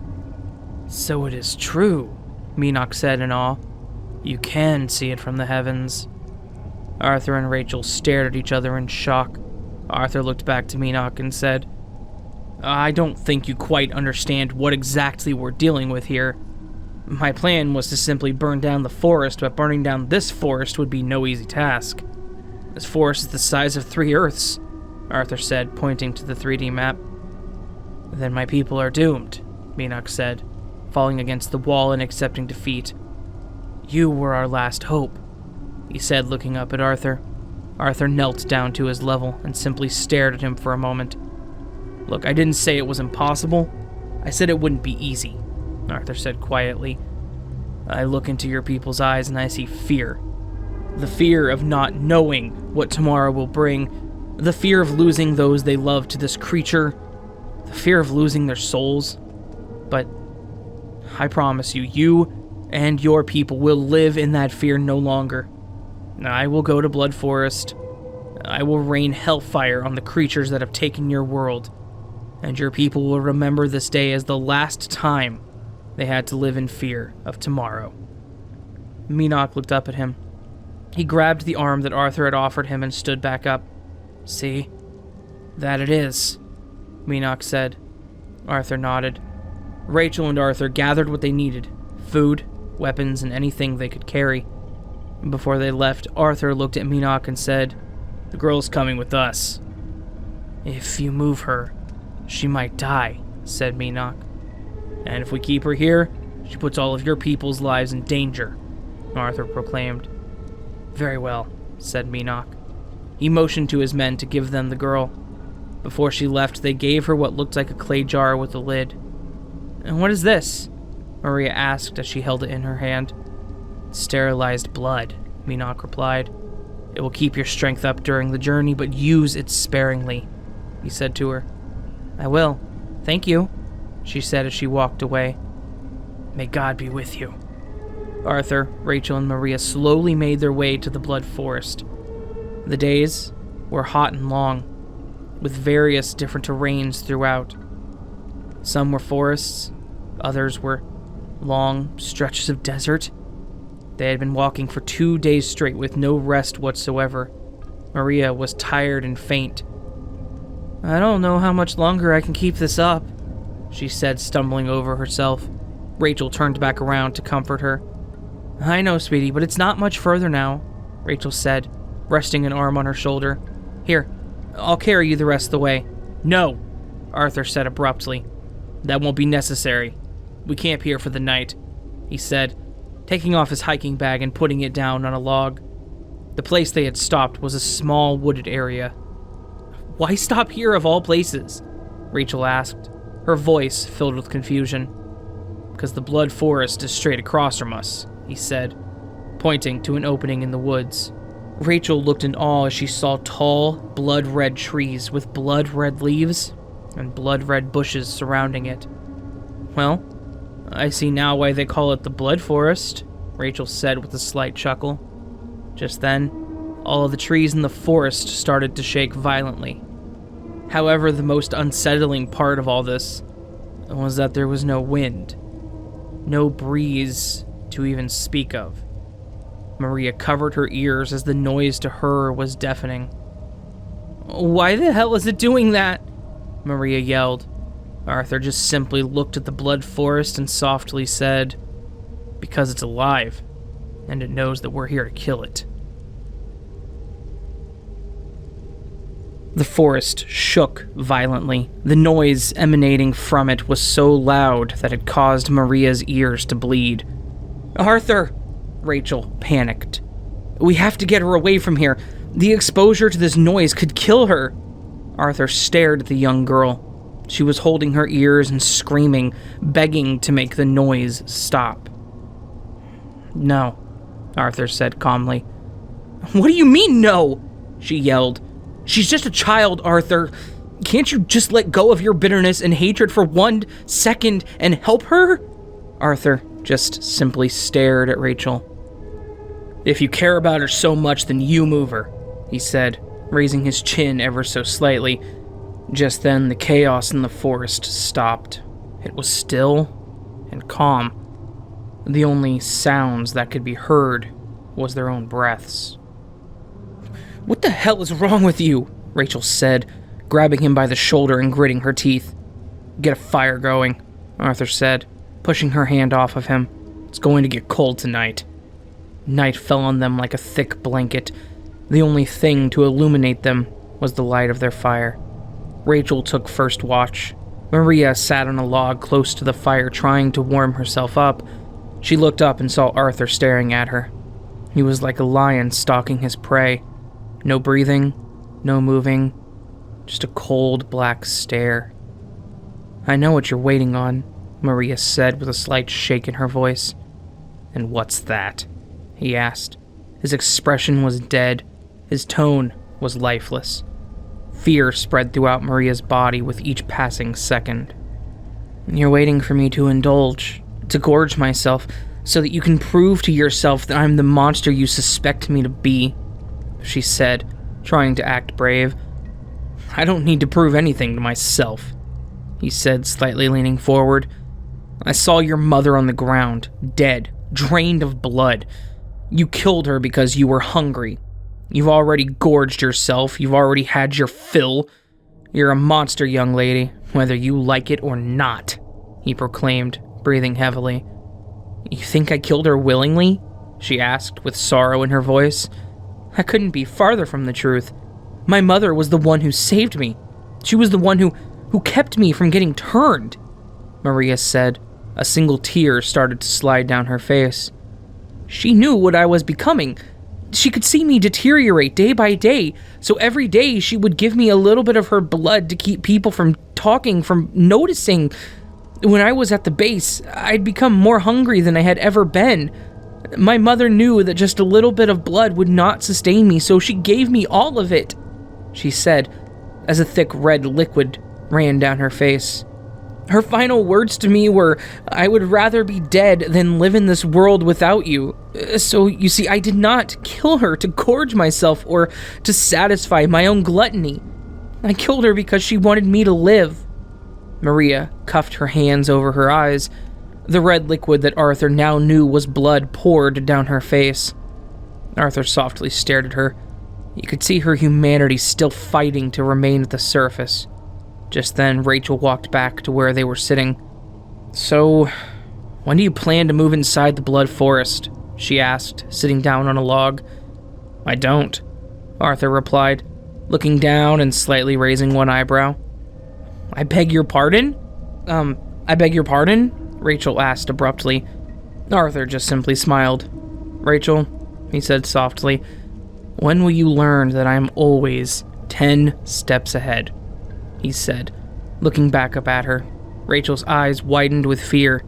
So it is true, Minoc said in awe. You can see it from the heavens. Arthur and Rachel stared at each other in shock. Arthur looked back to Minoc and said, I don't think you quite understand what exactly we're dealing with here. My plan was to simply burn down the forest, but burning down this forest would be no easy task. This forest is the size of 3 Earths, Arthur said, pointing to the 3D map. Then my people are doomed, Minoc said, falling against the wall and accepting defeat. You were our last hope, he said, looking up at Arthur. Arthur knelt down to his level and simply stared at him for a moment. Look, I didn't say it was impossible. I said it wouldn't be easy, Arthur said quietly. I look into your people's eyes and I see fear. The fear of not knowing what tomorrow will bring. The fear of losing those they love to this creature. The fear of losing their souls. But I promise you, you and your people will live in that fear no longer. I will go to Blood Forest. I will rain hellfire on the creatures that have taken your world. And your people will remember this day as the last time they had to live in fear of tomorrow. Minoc looked up at him. He grabbed the arm that Arthur had offered him and stood back up. See? That it is, Minoc said. Arthur nodded. Rachel and Arthur gathered what they needed, food, weapons, and anything they could carry. Before they left, Arthur looked at Minoc and said, The girl's coming with us. If you move her, she might die, said Minoc. And if we keep her here, she puts all of your people's lives in danger, Arthur proclaimed. Very well, said Minoc. He motioned to his men to give them the girl. Before she left, they gave her what looked like a clay jar with a lid. And what is this? Maria asked as she held it in her hand. Sterilized blood, Minoc replied. It will keep your strength up during the journey, but use it sparingly, he said to her. I will. Thank you, she said as she walked away. May God be with you. Arthur, Rachel, and Maria slowly made their way to the Blood Forest. The days were hot and long, with various different terrains throughout. Some were forests, Others were long stretches of desert. They had been walking for 2 days straight with no rest whatsoever. Maria was tired and faint. "I don't know how much longer I can keep this up," she said, stumbling over herself. Rachel turned back around to comfort her. "I know, sweetie, but it's not much further now," Rachel said, resting an arm on her shoulder. "Here, I'll carry you the rest of the way." "No," Arthur said abruptly. "That won't be necessary. We camp here for the night," he said, taking off his hiking bag and putting it down on a log. The place they had stopped was a small wooded area. "Why stop here of all places?" Rachel asked, her voice filled with confusion. "Because the Blood Forest is straight across from us," he said, pointing to an opening in the woods. Rachel looked in awe as she saw tall, blood-red trees with blood-red leaves and blood-red bushes surrounding it. "Well, I see now why they call it the Blood Forest," Rachel said with a slight chuckle. Just then, all of the trees in the forest started to shake violently. However, the most unsettling part of all this was that there was no wind, no breeze to even speak of. Maria covered her ears as the noise to her was deafening. "Why the hell is it doing that?" Maria yelled. Arthur just simply looked at the blood forest and softly said, "Because it's alive, and it knows that we're here to kill it." The forest shook violently. The noise emanating from it was so loud that it caused Maria's ears to bleed. "Arthur!" Rachel panicked. "We have to get her away from here. The exposure to this noise could kill her." Arthur stared at the young girl. She was holding her ears and screaming, begging to make the noise stop. "No," Arthur said calmly. "What do you mean, no?" she yelled. "She's just a child, Arthur. Can't you just let go of your bitterness and hatred for 1 second and help her?" Arthur just simply stared at Rachel. "If you care about her so much, then you move her," he said, raising his chin ever so slightly. Just then, the chaos in the forest stopped. It was still and calm. The only sounds that could be heard was their own breaths. "What the hell is wrong with you?" Rachel said, grabbing him by the shoulder and gritting her teeth. "Get a fire going," Arthur said, pushing her hand off of him. "It's going to get cold tonight." Night fell on them like a thick blanket. The only thing to illuminate them was the light of their fire. Rachel took first watch. Maria sat on a log close to the fire trying to warm herself up. She looked up and saw Arthur staring at her. He was like a lion stalking his prey. No breathing, no moving, just a cold black stare. "I know what you're waiting on," Maria said with a slight shake in her voice. "And what's that?" he asked. His expression was dead. His tone was lifeless. Fear spread throughout Maria's body with each passing second. "You're waiting for me to indulge, to gorge myself, so that you can prove to yourself that I'm the monster you suspect me to be," she said, trying to act brave. "I don't need to prove anything to myself," he said, slightly leaning forward. "I saw your mother on the ground, dead, drained of blood. You killed her because you were hungry. You've already gorged yourself. You've already had your fill. You're a monster, young lady, whether you like it or not," he proclaimed, breathing heavily. "You think I killed her willingly?" she asked, with sorrow in her voice. "I couldn't be farther from the truth. My mother was the one who saved me. She was the one who kept me from getting turned," Maria said. A single tear started to slide down her face. "She knew what I was becoming. She could see me deteriorate day by day, so every day she would give me a little bit of her blood to keep people from talking, from noticing. When I was at the base, I'd become more hungry than I had ever been. My mother knew that just a little bit of blood would not sustain me, so she gave me all of it," she said, as a thick red liquid ran down her face. "Her final words to me were, 'I would rather be dead than live in this world without you.' So, you see, I did not kill her to gorge myself or to satisfy my own gluttony. I killed her because she wanted me to live." Maria cuffed her hands over her eyes. The red liquid that Arthur now knew was blood poured down her face. Arthur softly stared at her. You could see her humanity still fighting to remain at the surface. Just then, Rachel walked back to where they were sitting. "So, when do you plan to move inside the Blood Forest?" she asked, sitting down on a log. "I don't," Arthur replied, looking down and slightly raising one eyebrow. "I beg your pardon?" I beg your pardon?" Rachel asked abruptly. Arthur just simply smiled. "Rachel," he said softly, "when will you learn that I am always 10 steps ahead?" he said, looking back up at her. Rachel's eyes widened with fear.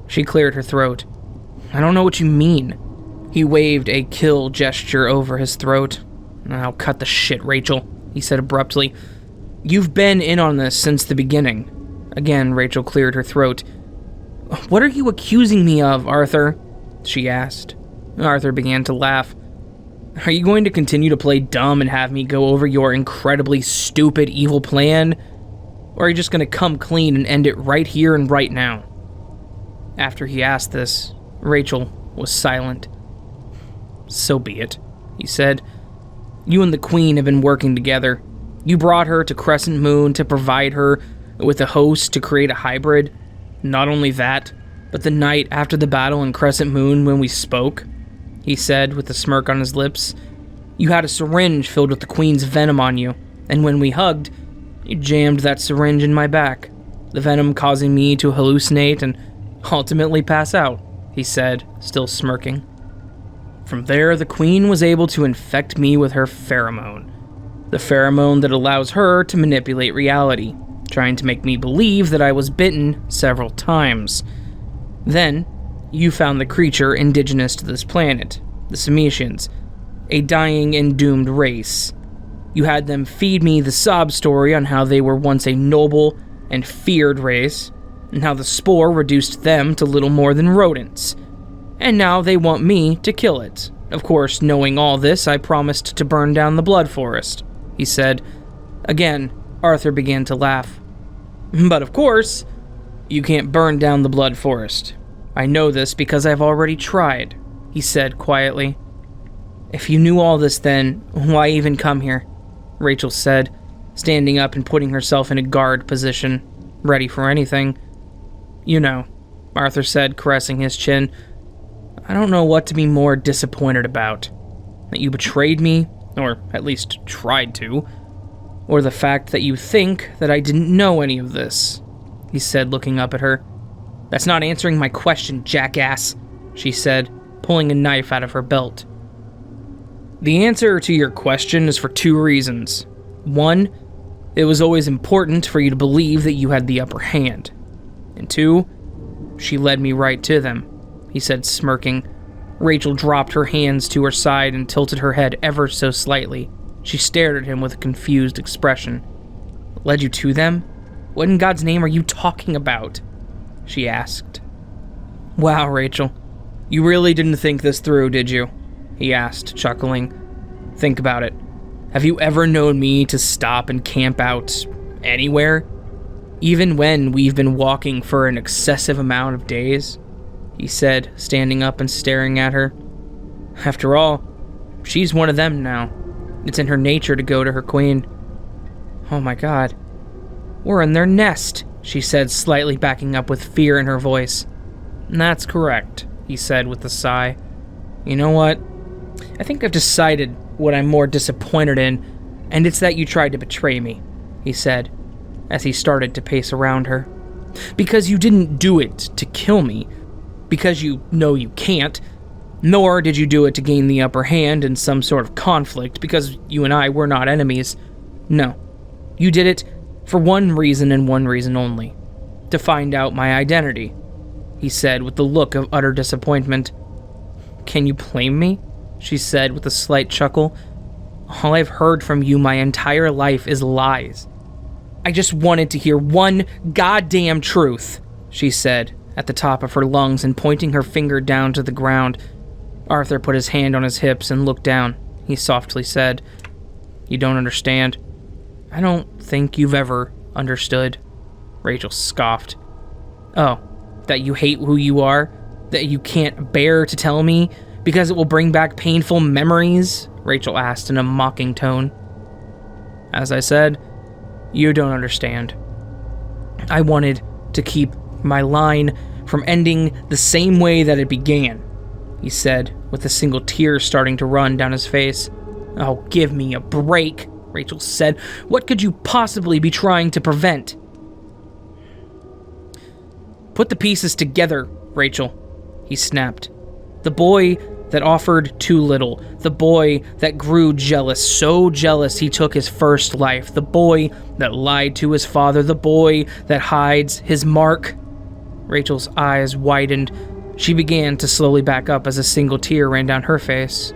She cleared her throat. "I don't know what you mean." He waved a kill gesture over his throat. "I'll cut the shit, Rachel," he said abruptly. "You've been in on this since the beginning." Again, Rachel cleared her throat. "What are you accusing me of, Arthur?" she asked. Arthur began to laugh. "Are you going to continue to play dumb and have me go over your incredibly stupid evil plan? Or are you just going to come clean and end it right here and right now?" After he asked this, Rachel was silent. "So be it," he said. "You and the Queen have been working together. You brought her to Crescent Moon to provide her with a host to create a hybrid. Not only that, but the night after the battle in Crescent Moon when we spoke," he said with a smirk on his lips, "you had a syringe filled with the Queen's venom on you, and when we hugged, you jammed that syringe in my back, the venom causing me to hallucinate and ultimately pass out," he said, still smirking. "From there, the Queen was able to infect me with her pheromone, the pheromone that allows her to manipulate reality, trying to make me believe that I was bitten several times. Then, you found the creature indigenous to this planet, the Semetians, a dying and doomed race. You had them feed me the sob story on how they were once a noble and feared race, and how the spore reduced them to little more than rodents. And now they want me to kill it. Of course, knowing all this, I promised to burn down the Blood Forest," he said. Again, Arthur began to laugh. "But of course, you can't burn down the Blood Forest. I know this because I've already tried," he said quietly. "If you knew all this then, why even come here?" Rachel said, standing up and putting herself in a guard position, ready for anything. "You know," Arthur said, caressing his chin, "I don't know what to be more disappointed about. That you betrayed me, or at least tried to, or the fact that you think that I didn't know any of this," he said, looking up at her. "That's not answering my question, jackass," she said, pulling a knife out of her belt. "The answer to your question is for 2 reasons. 1, it was always important for you to believe that you had the upper hand. And 2, she led me right to them," he said, smirking. Rachel dropped her hands to her side and tilted her head ever so slightly. She stared at him with a confused expression. "Led you to them? What in God's name are you talking about?" she asked. "Wow, Rachel. You really didn't think this through, did you?" he asked, chuckling. "Think about it. Have you ever known me to stop and camp out anywhere? Even when we've been walking for an excessive amount of days?" he said, standing up and staring at her. "After all, she's one of them now. It's in her nature to go to her queen." "Oh my God. We're in their nest," she said, slightly backing up with fear in her voice. "That's correct," he said with a sigh. "You know what? I think I've decided what I'm more disappointed in, and it's that you tried to betray me," he said, as he started to pace around her. "Because you didn't do it to kill me, because you know you can't, nor did you do it to gain the upper hand in some sort of conflict, because you and I were not enemies. No, you did it for one reason and one reason only, to find out my identity," he said with the look of utter disappointment. "Can you blame me?" she said with a slight chuckle. "All I've heard from you my entire life is lies. I just wanted to hear one goddamn truth," she said, at the top of her lungs and pointing her finger down to the ground. Arthur put his hand on his hips and looked down. He softly said, "You don't understand. I don't think you've ever understood, Rachel scoffed. Oh, that you hate who you are? That you can't bear to tell me because it will bring back painful memories? Rachel asked in a mocking tone. As I said, you don't understand. I wanted to keep my line from ending the same way that it began, he said, with a single tear starting to run down his face. Oh, give me a break, Rachel said. What could you possibly be trying to prevent? Put the pieces together, Rachel, he snapped. The boy that offered too little, the boy that grew jealous, so jealous he took his first life, the boy that lied to his father, the boy that hides his mark. Rachel's eyes widened. She began to slowly back up as a single tear ran down her face.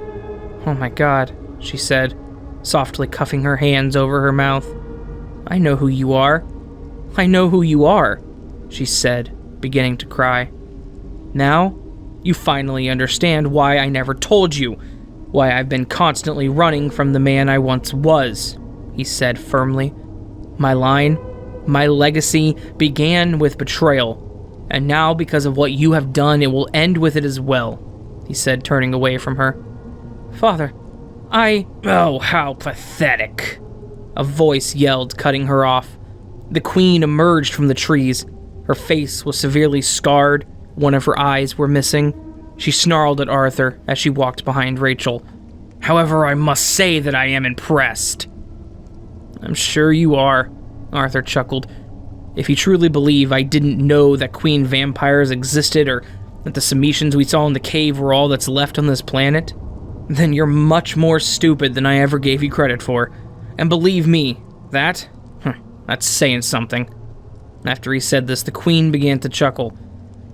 Oh my God, she said, softly cuffing her hands over her mouth. I know who you are. I know who you are, she said, beginning to cry. Now, you finally understand why I never told you, why I've been constantly running from the man I once was, he said firmly. My line, my legacy began with betrayal, and now because of what you have done, it will end with it as well, he said, turning away from her. Father, Oh, how pathetic, a voice yelled, cutting her off. The queen emerged from the trees. Her face was severely scarred. One of her eyes were missing. She snarled at Arthur as she walked behind Rachel. However, I must say that I am impressed. I'm sure you are, Arthur chuckled. If you truly believe I didn't know that queen vampires existed or that the Phoenicians we saw in the cave were all that's left on this planet, then you're much more stupid than I ever gave you credit for. And believe me, that's saying something. After he said this, the queen began to chuckle.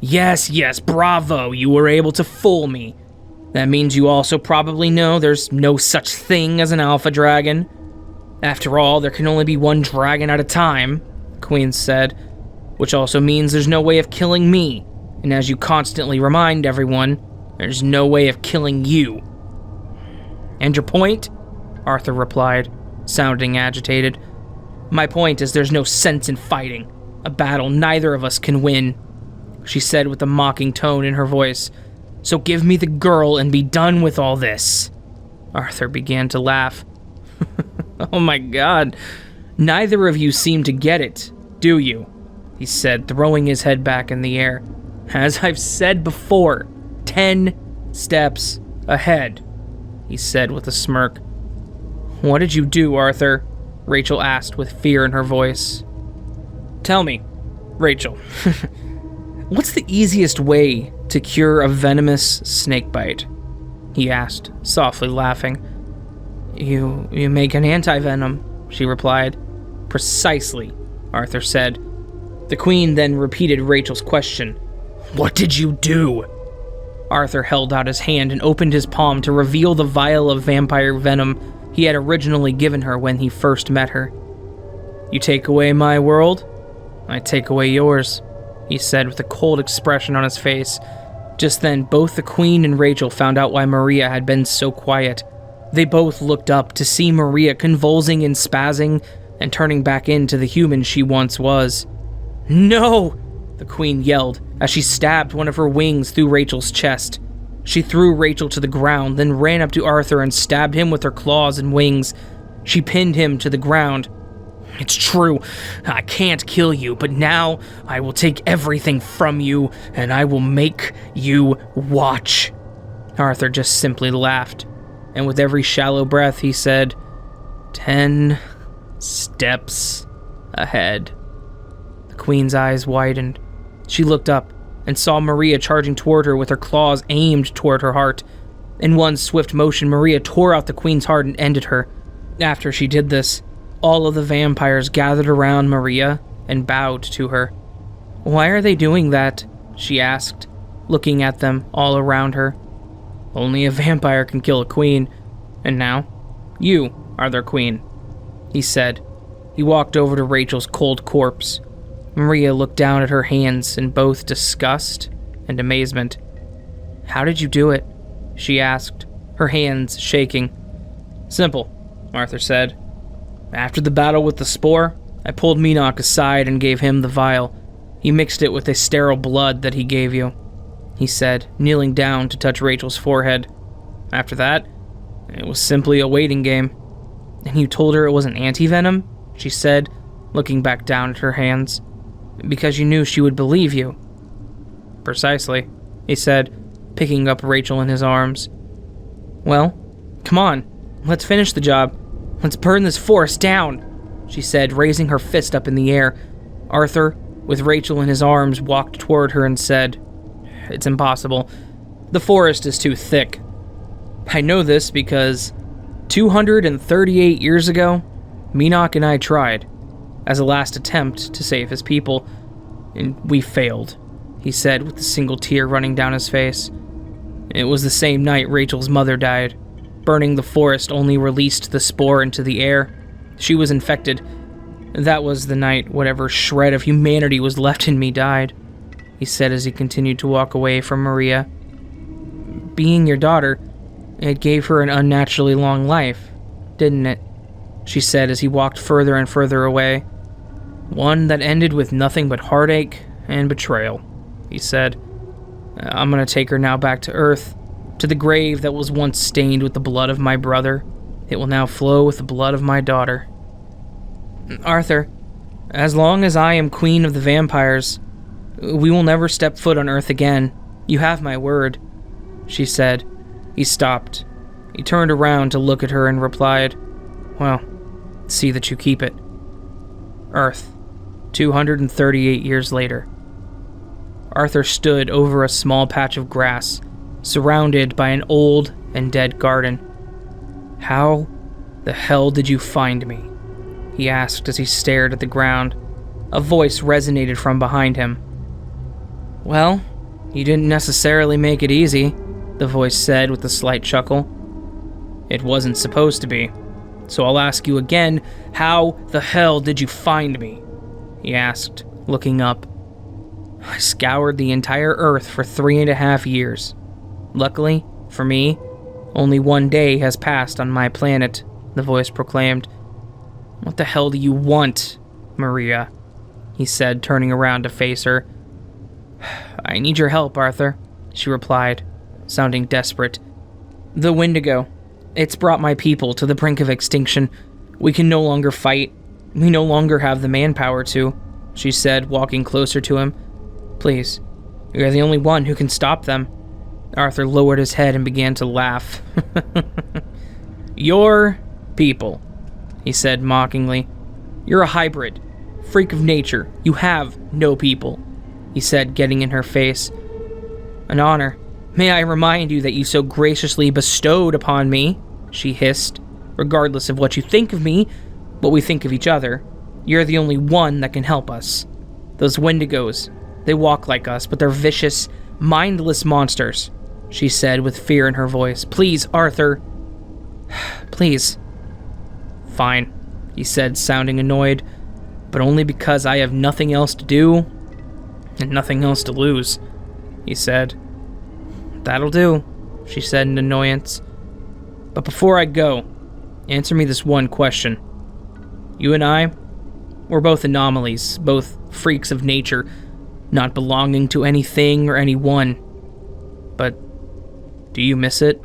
Yes, bravo, you were able to fool me. That means you also probably know there's no such thing as an alpha dragon. After all, there can only be one dragon at a time, the queen said, which also means there's no way of killing me. And as you constantly remind everyone, there's no way of killing you. And your point? Arthur replied, sounding agitated. My point is there's no sense in fighting. A battle neither of us can win, she said with a mocking tone in her voice. So give me the girl and be done with all this. Arthur began to laugh. Oh my God, neither of you seem to get it, do you? He said, throwing his head back in the air. As I've said before, 10 steps ahead, he said with a smirk. What did you do, Arthur? Rachel asked with fear in her voice. Tell me, Rachel, what's the easiest way to cure a venomous snakebite? He asked, softly laughing. You make an anti-venom, she replied. Precisely, Arthur said. The queen then repeated Rachel's question. What did you do? Arthur held out his hand and opened his palm to reveal the vial of vampire venom he had originally given her when he first met her. You take away my world, I take away yours, he said with a cold expression on his face. Just then, both the queen and Rachel found out why Maria had been so quiet. They both looked up to see Maria convulsing and spazzing and turning back into the human she once was. No! The queen yelled as she stabbed one of her wings through Rachel's chest. She threw Rachel to the ground, then ran up to Arthur and stabbed him with her claws and wings. She pinned him to the ground. It's true, I can't kill you, but now I will take everything from you, and I will make you watch. Arthur just simply laughed, and with every shallow breath he said, 10 steps ahead. The queen's eyes widened. She looked up and saw Maria charging toward her with her claws aimed toward her heart. In one swift motion, Maria tore out the queen's heart and ended her. After she did this, all of the vampires gathered around Maria and bowed to her. Why are they doing that? She asked, looking at them all around her. Only a vampire can kill a queen, and now, you are their queen, he said. He walked over to Rachel's cold corpse. Maria looked down at her hands in both disgust and amazement. How did you do it? She asked, her hands shaking. Simple, Arthur said. After the battle with the spore, I pulled Minok aside and gave him the vial. He mixed it with a sterile blood that he gave you," he said, kneeling down to touch Rachel's forehead. "After that, it was simply a waiting game." "And you told her it wasn't anti-venom?" she said, looking back down at her hands. "Because you knew she would believe you." "Precisely," he said, picking up Rachel in his arms. "Well, come on, let's finish the job. Let's burn this forest down," she said, raising her fist up in the air. Arthur, with Rachel in his arms, walked toward her and said, "It's impossible. The forest is too thick. I know this because 238 years ago, Minok and I tried, as a last attempt to save his people, and we failed," he said with a single tear running down his face. "It was the same night Rachel's mother died. Burning the forest only released the spore into the air. She was infected. That was the night whatever shred of humanity was left in me died," he said as he continued to walk away from Maria. "Being your daughter, it gave her an unnaturally long life, didn't it?" she said as he walked further and further away. "One that ended with nothing but heartache and betrayal," he said. "I'm gonna take her now back to Earth, to the grave that was once stained with the blood of my brother. It will now flow with the blood of my daughter." "Arthur, as long as I am queen of the vampires, we will never step foot on Earth again. You have my word," she said. He stopped. He turned around to look at her and replied, "Well, see that you keep it." Earth, 238 years later. Arthur stood over a small patch of grass, surrounded by an old and dead garden. "How the hell did you find me?" he asked as he stared at the ground. A voice resonated from behind him. "Well, you didn't necessarily make it easy," the voice said with a slight chuckle. "It wasn't supposed to be. So I'll ask you again, how the hell did you find me?" he asked, looking up. "I scoured the entire Earth for 3.5 years. Luckily, for me, only one day has passed on my planet," the voice proclaimed. "What the hell do you want, Maria?" he said, turning around to face her. "I need your help, Arthur," she replied, sounding desperate. "The Wendigo. It's brought my people to the brink of extinction. We can no longer fight. We no longer have the manpower to," she said, walking closer to him. "Please, you're the only one who can stop them." Arthur lowered his head and began to laugh. "Your people," he said mockingly. "You're a hybrid, freak of nature. You have no people," he said, getting in her face. "An honor. May I remind you that you so graciously bestowed upon me," she hissed. "Regardless of what you think of me, what we think of each other, you're the only one that can help us. Those Wendigos, they walk like us, but they're vicious, mindless monsters," she said with fear in her voice. "Please, Arthur. Please." "Fine," he said, sounding annoyed, "but only because I have nothing else to do and nothing else to lose," he said. "That'll do," she said in annoyance. "But before I go, answer me this one question. You and I, we're both anomalies, both freaks of nature, not belonging to anything or anyone. But do you miss it?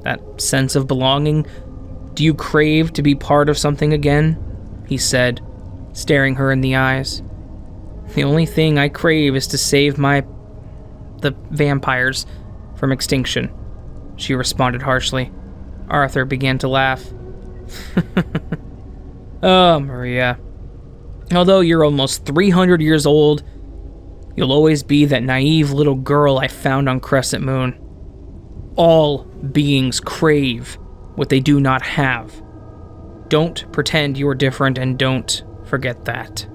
That sense of belonging? Do you crave to be part of something again?" he said, staring her in the eyes. "The only thing I crave is to save the vampires from extinction," she responded harshly. Arthur began to laugh. "Oh, Maria. Although you're almost 300 years old, you'll always be that naive little girl I found on Crescent Moon. All beings crave what they do not have. Don't pretend you're different and don't forget that."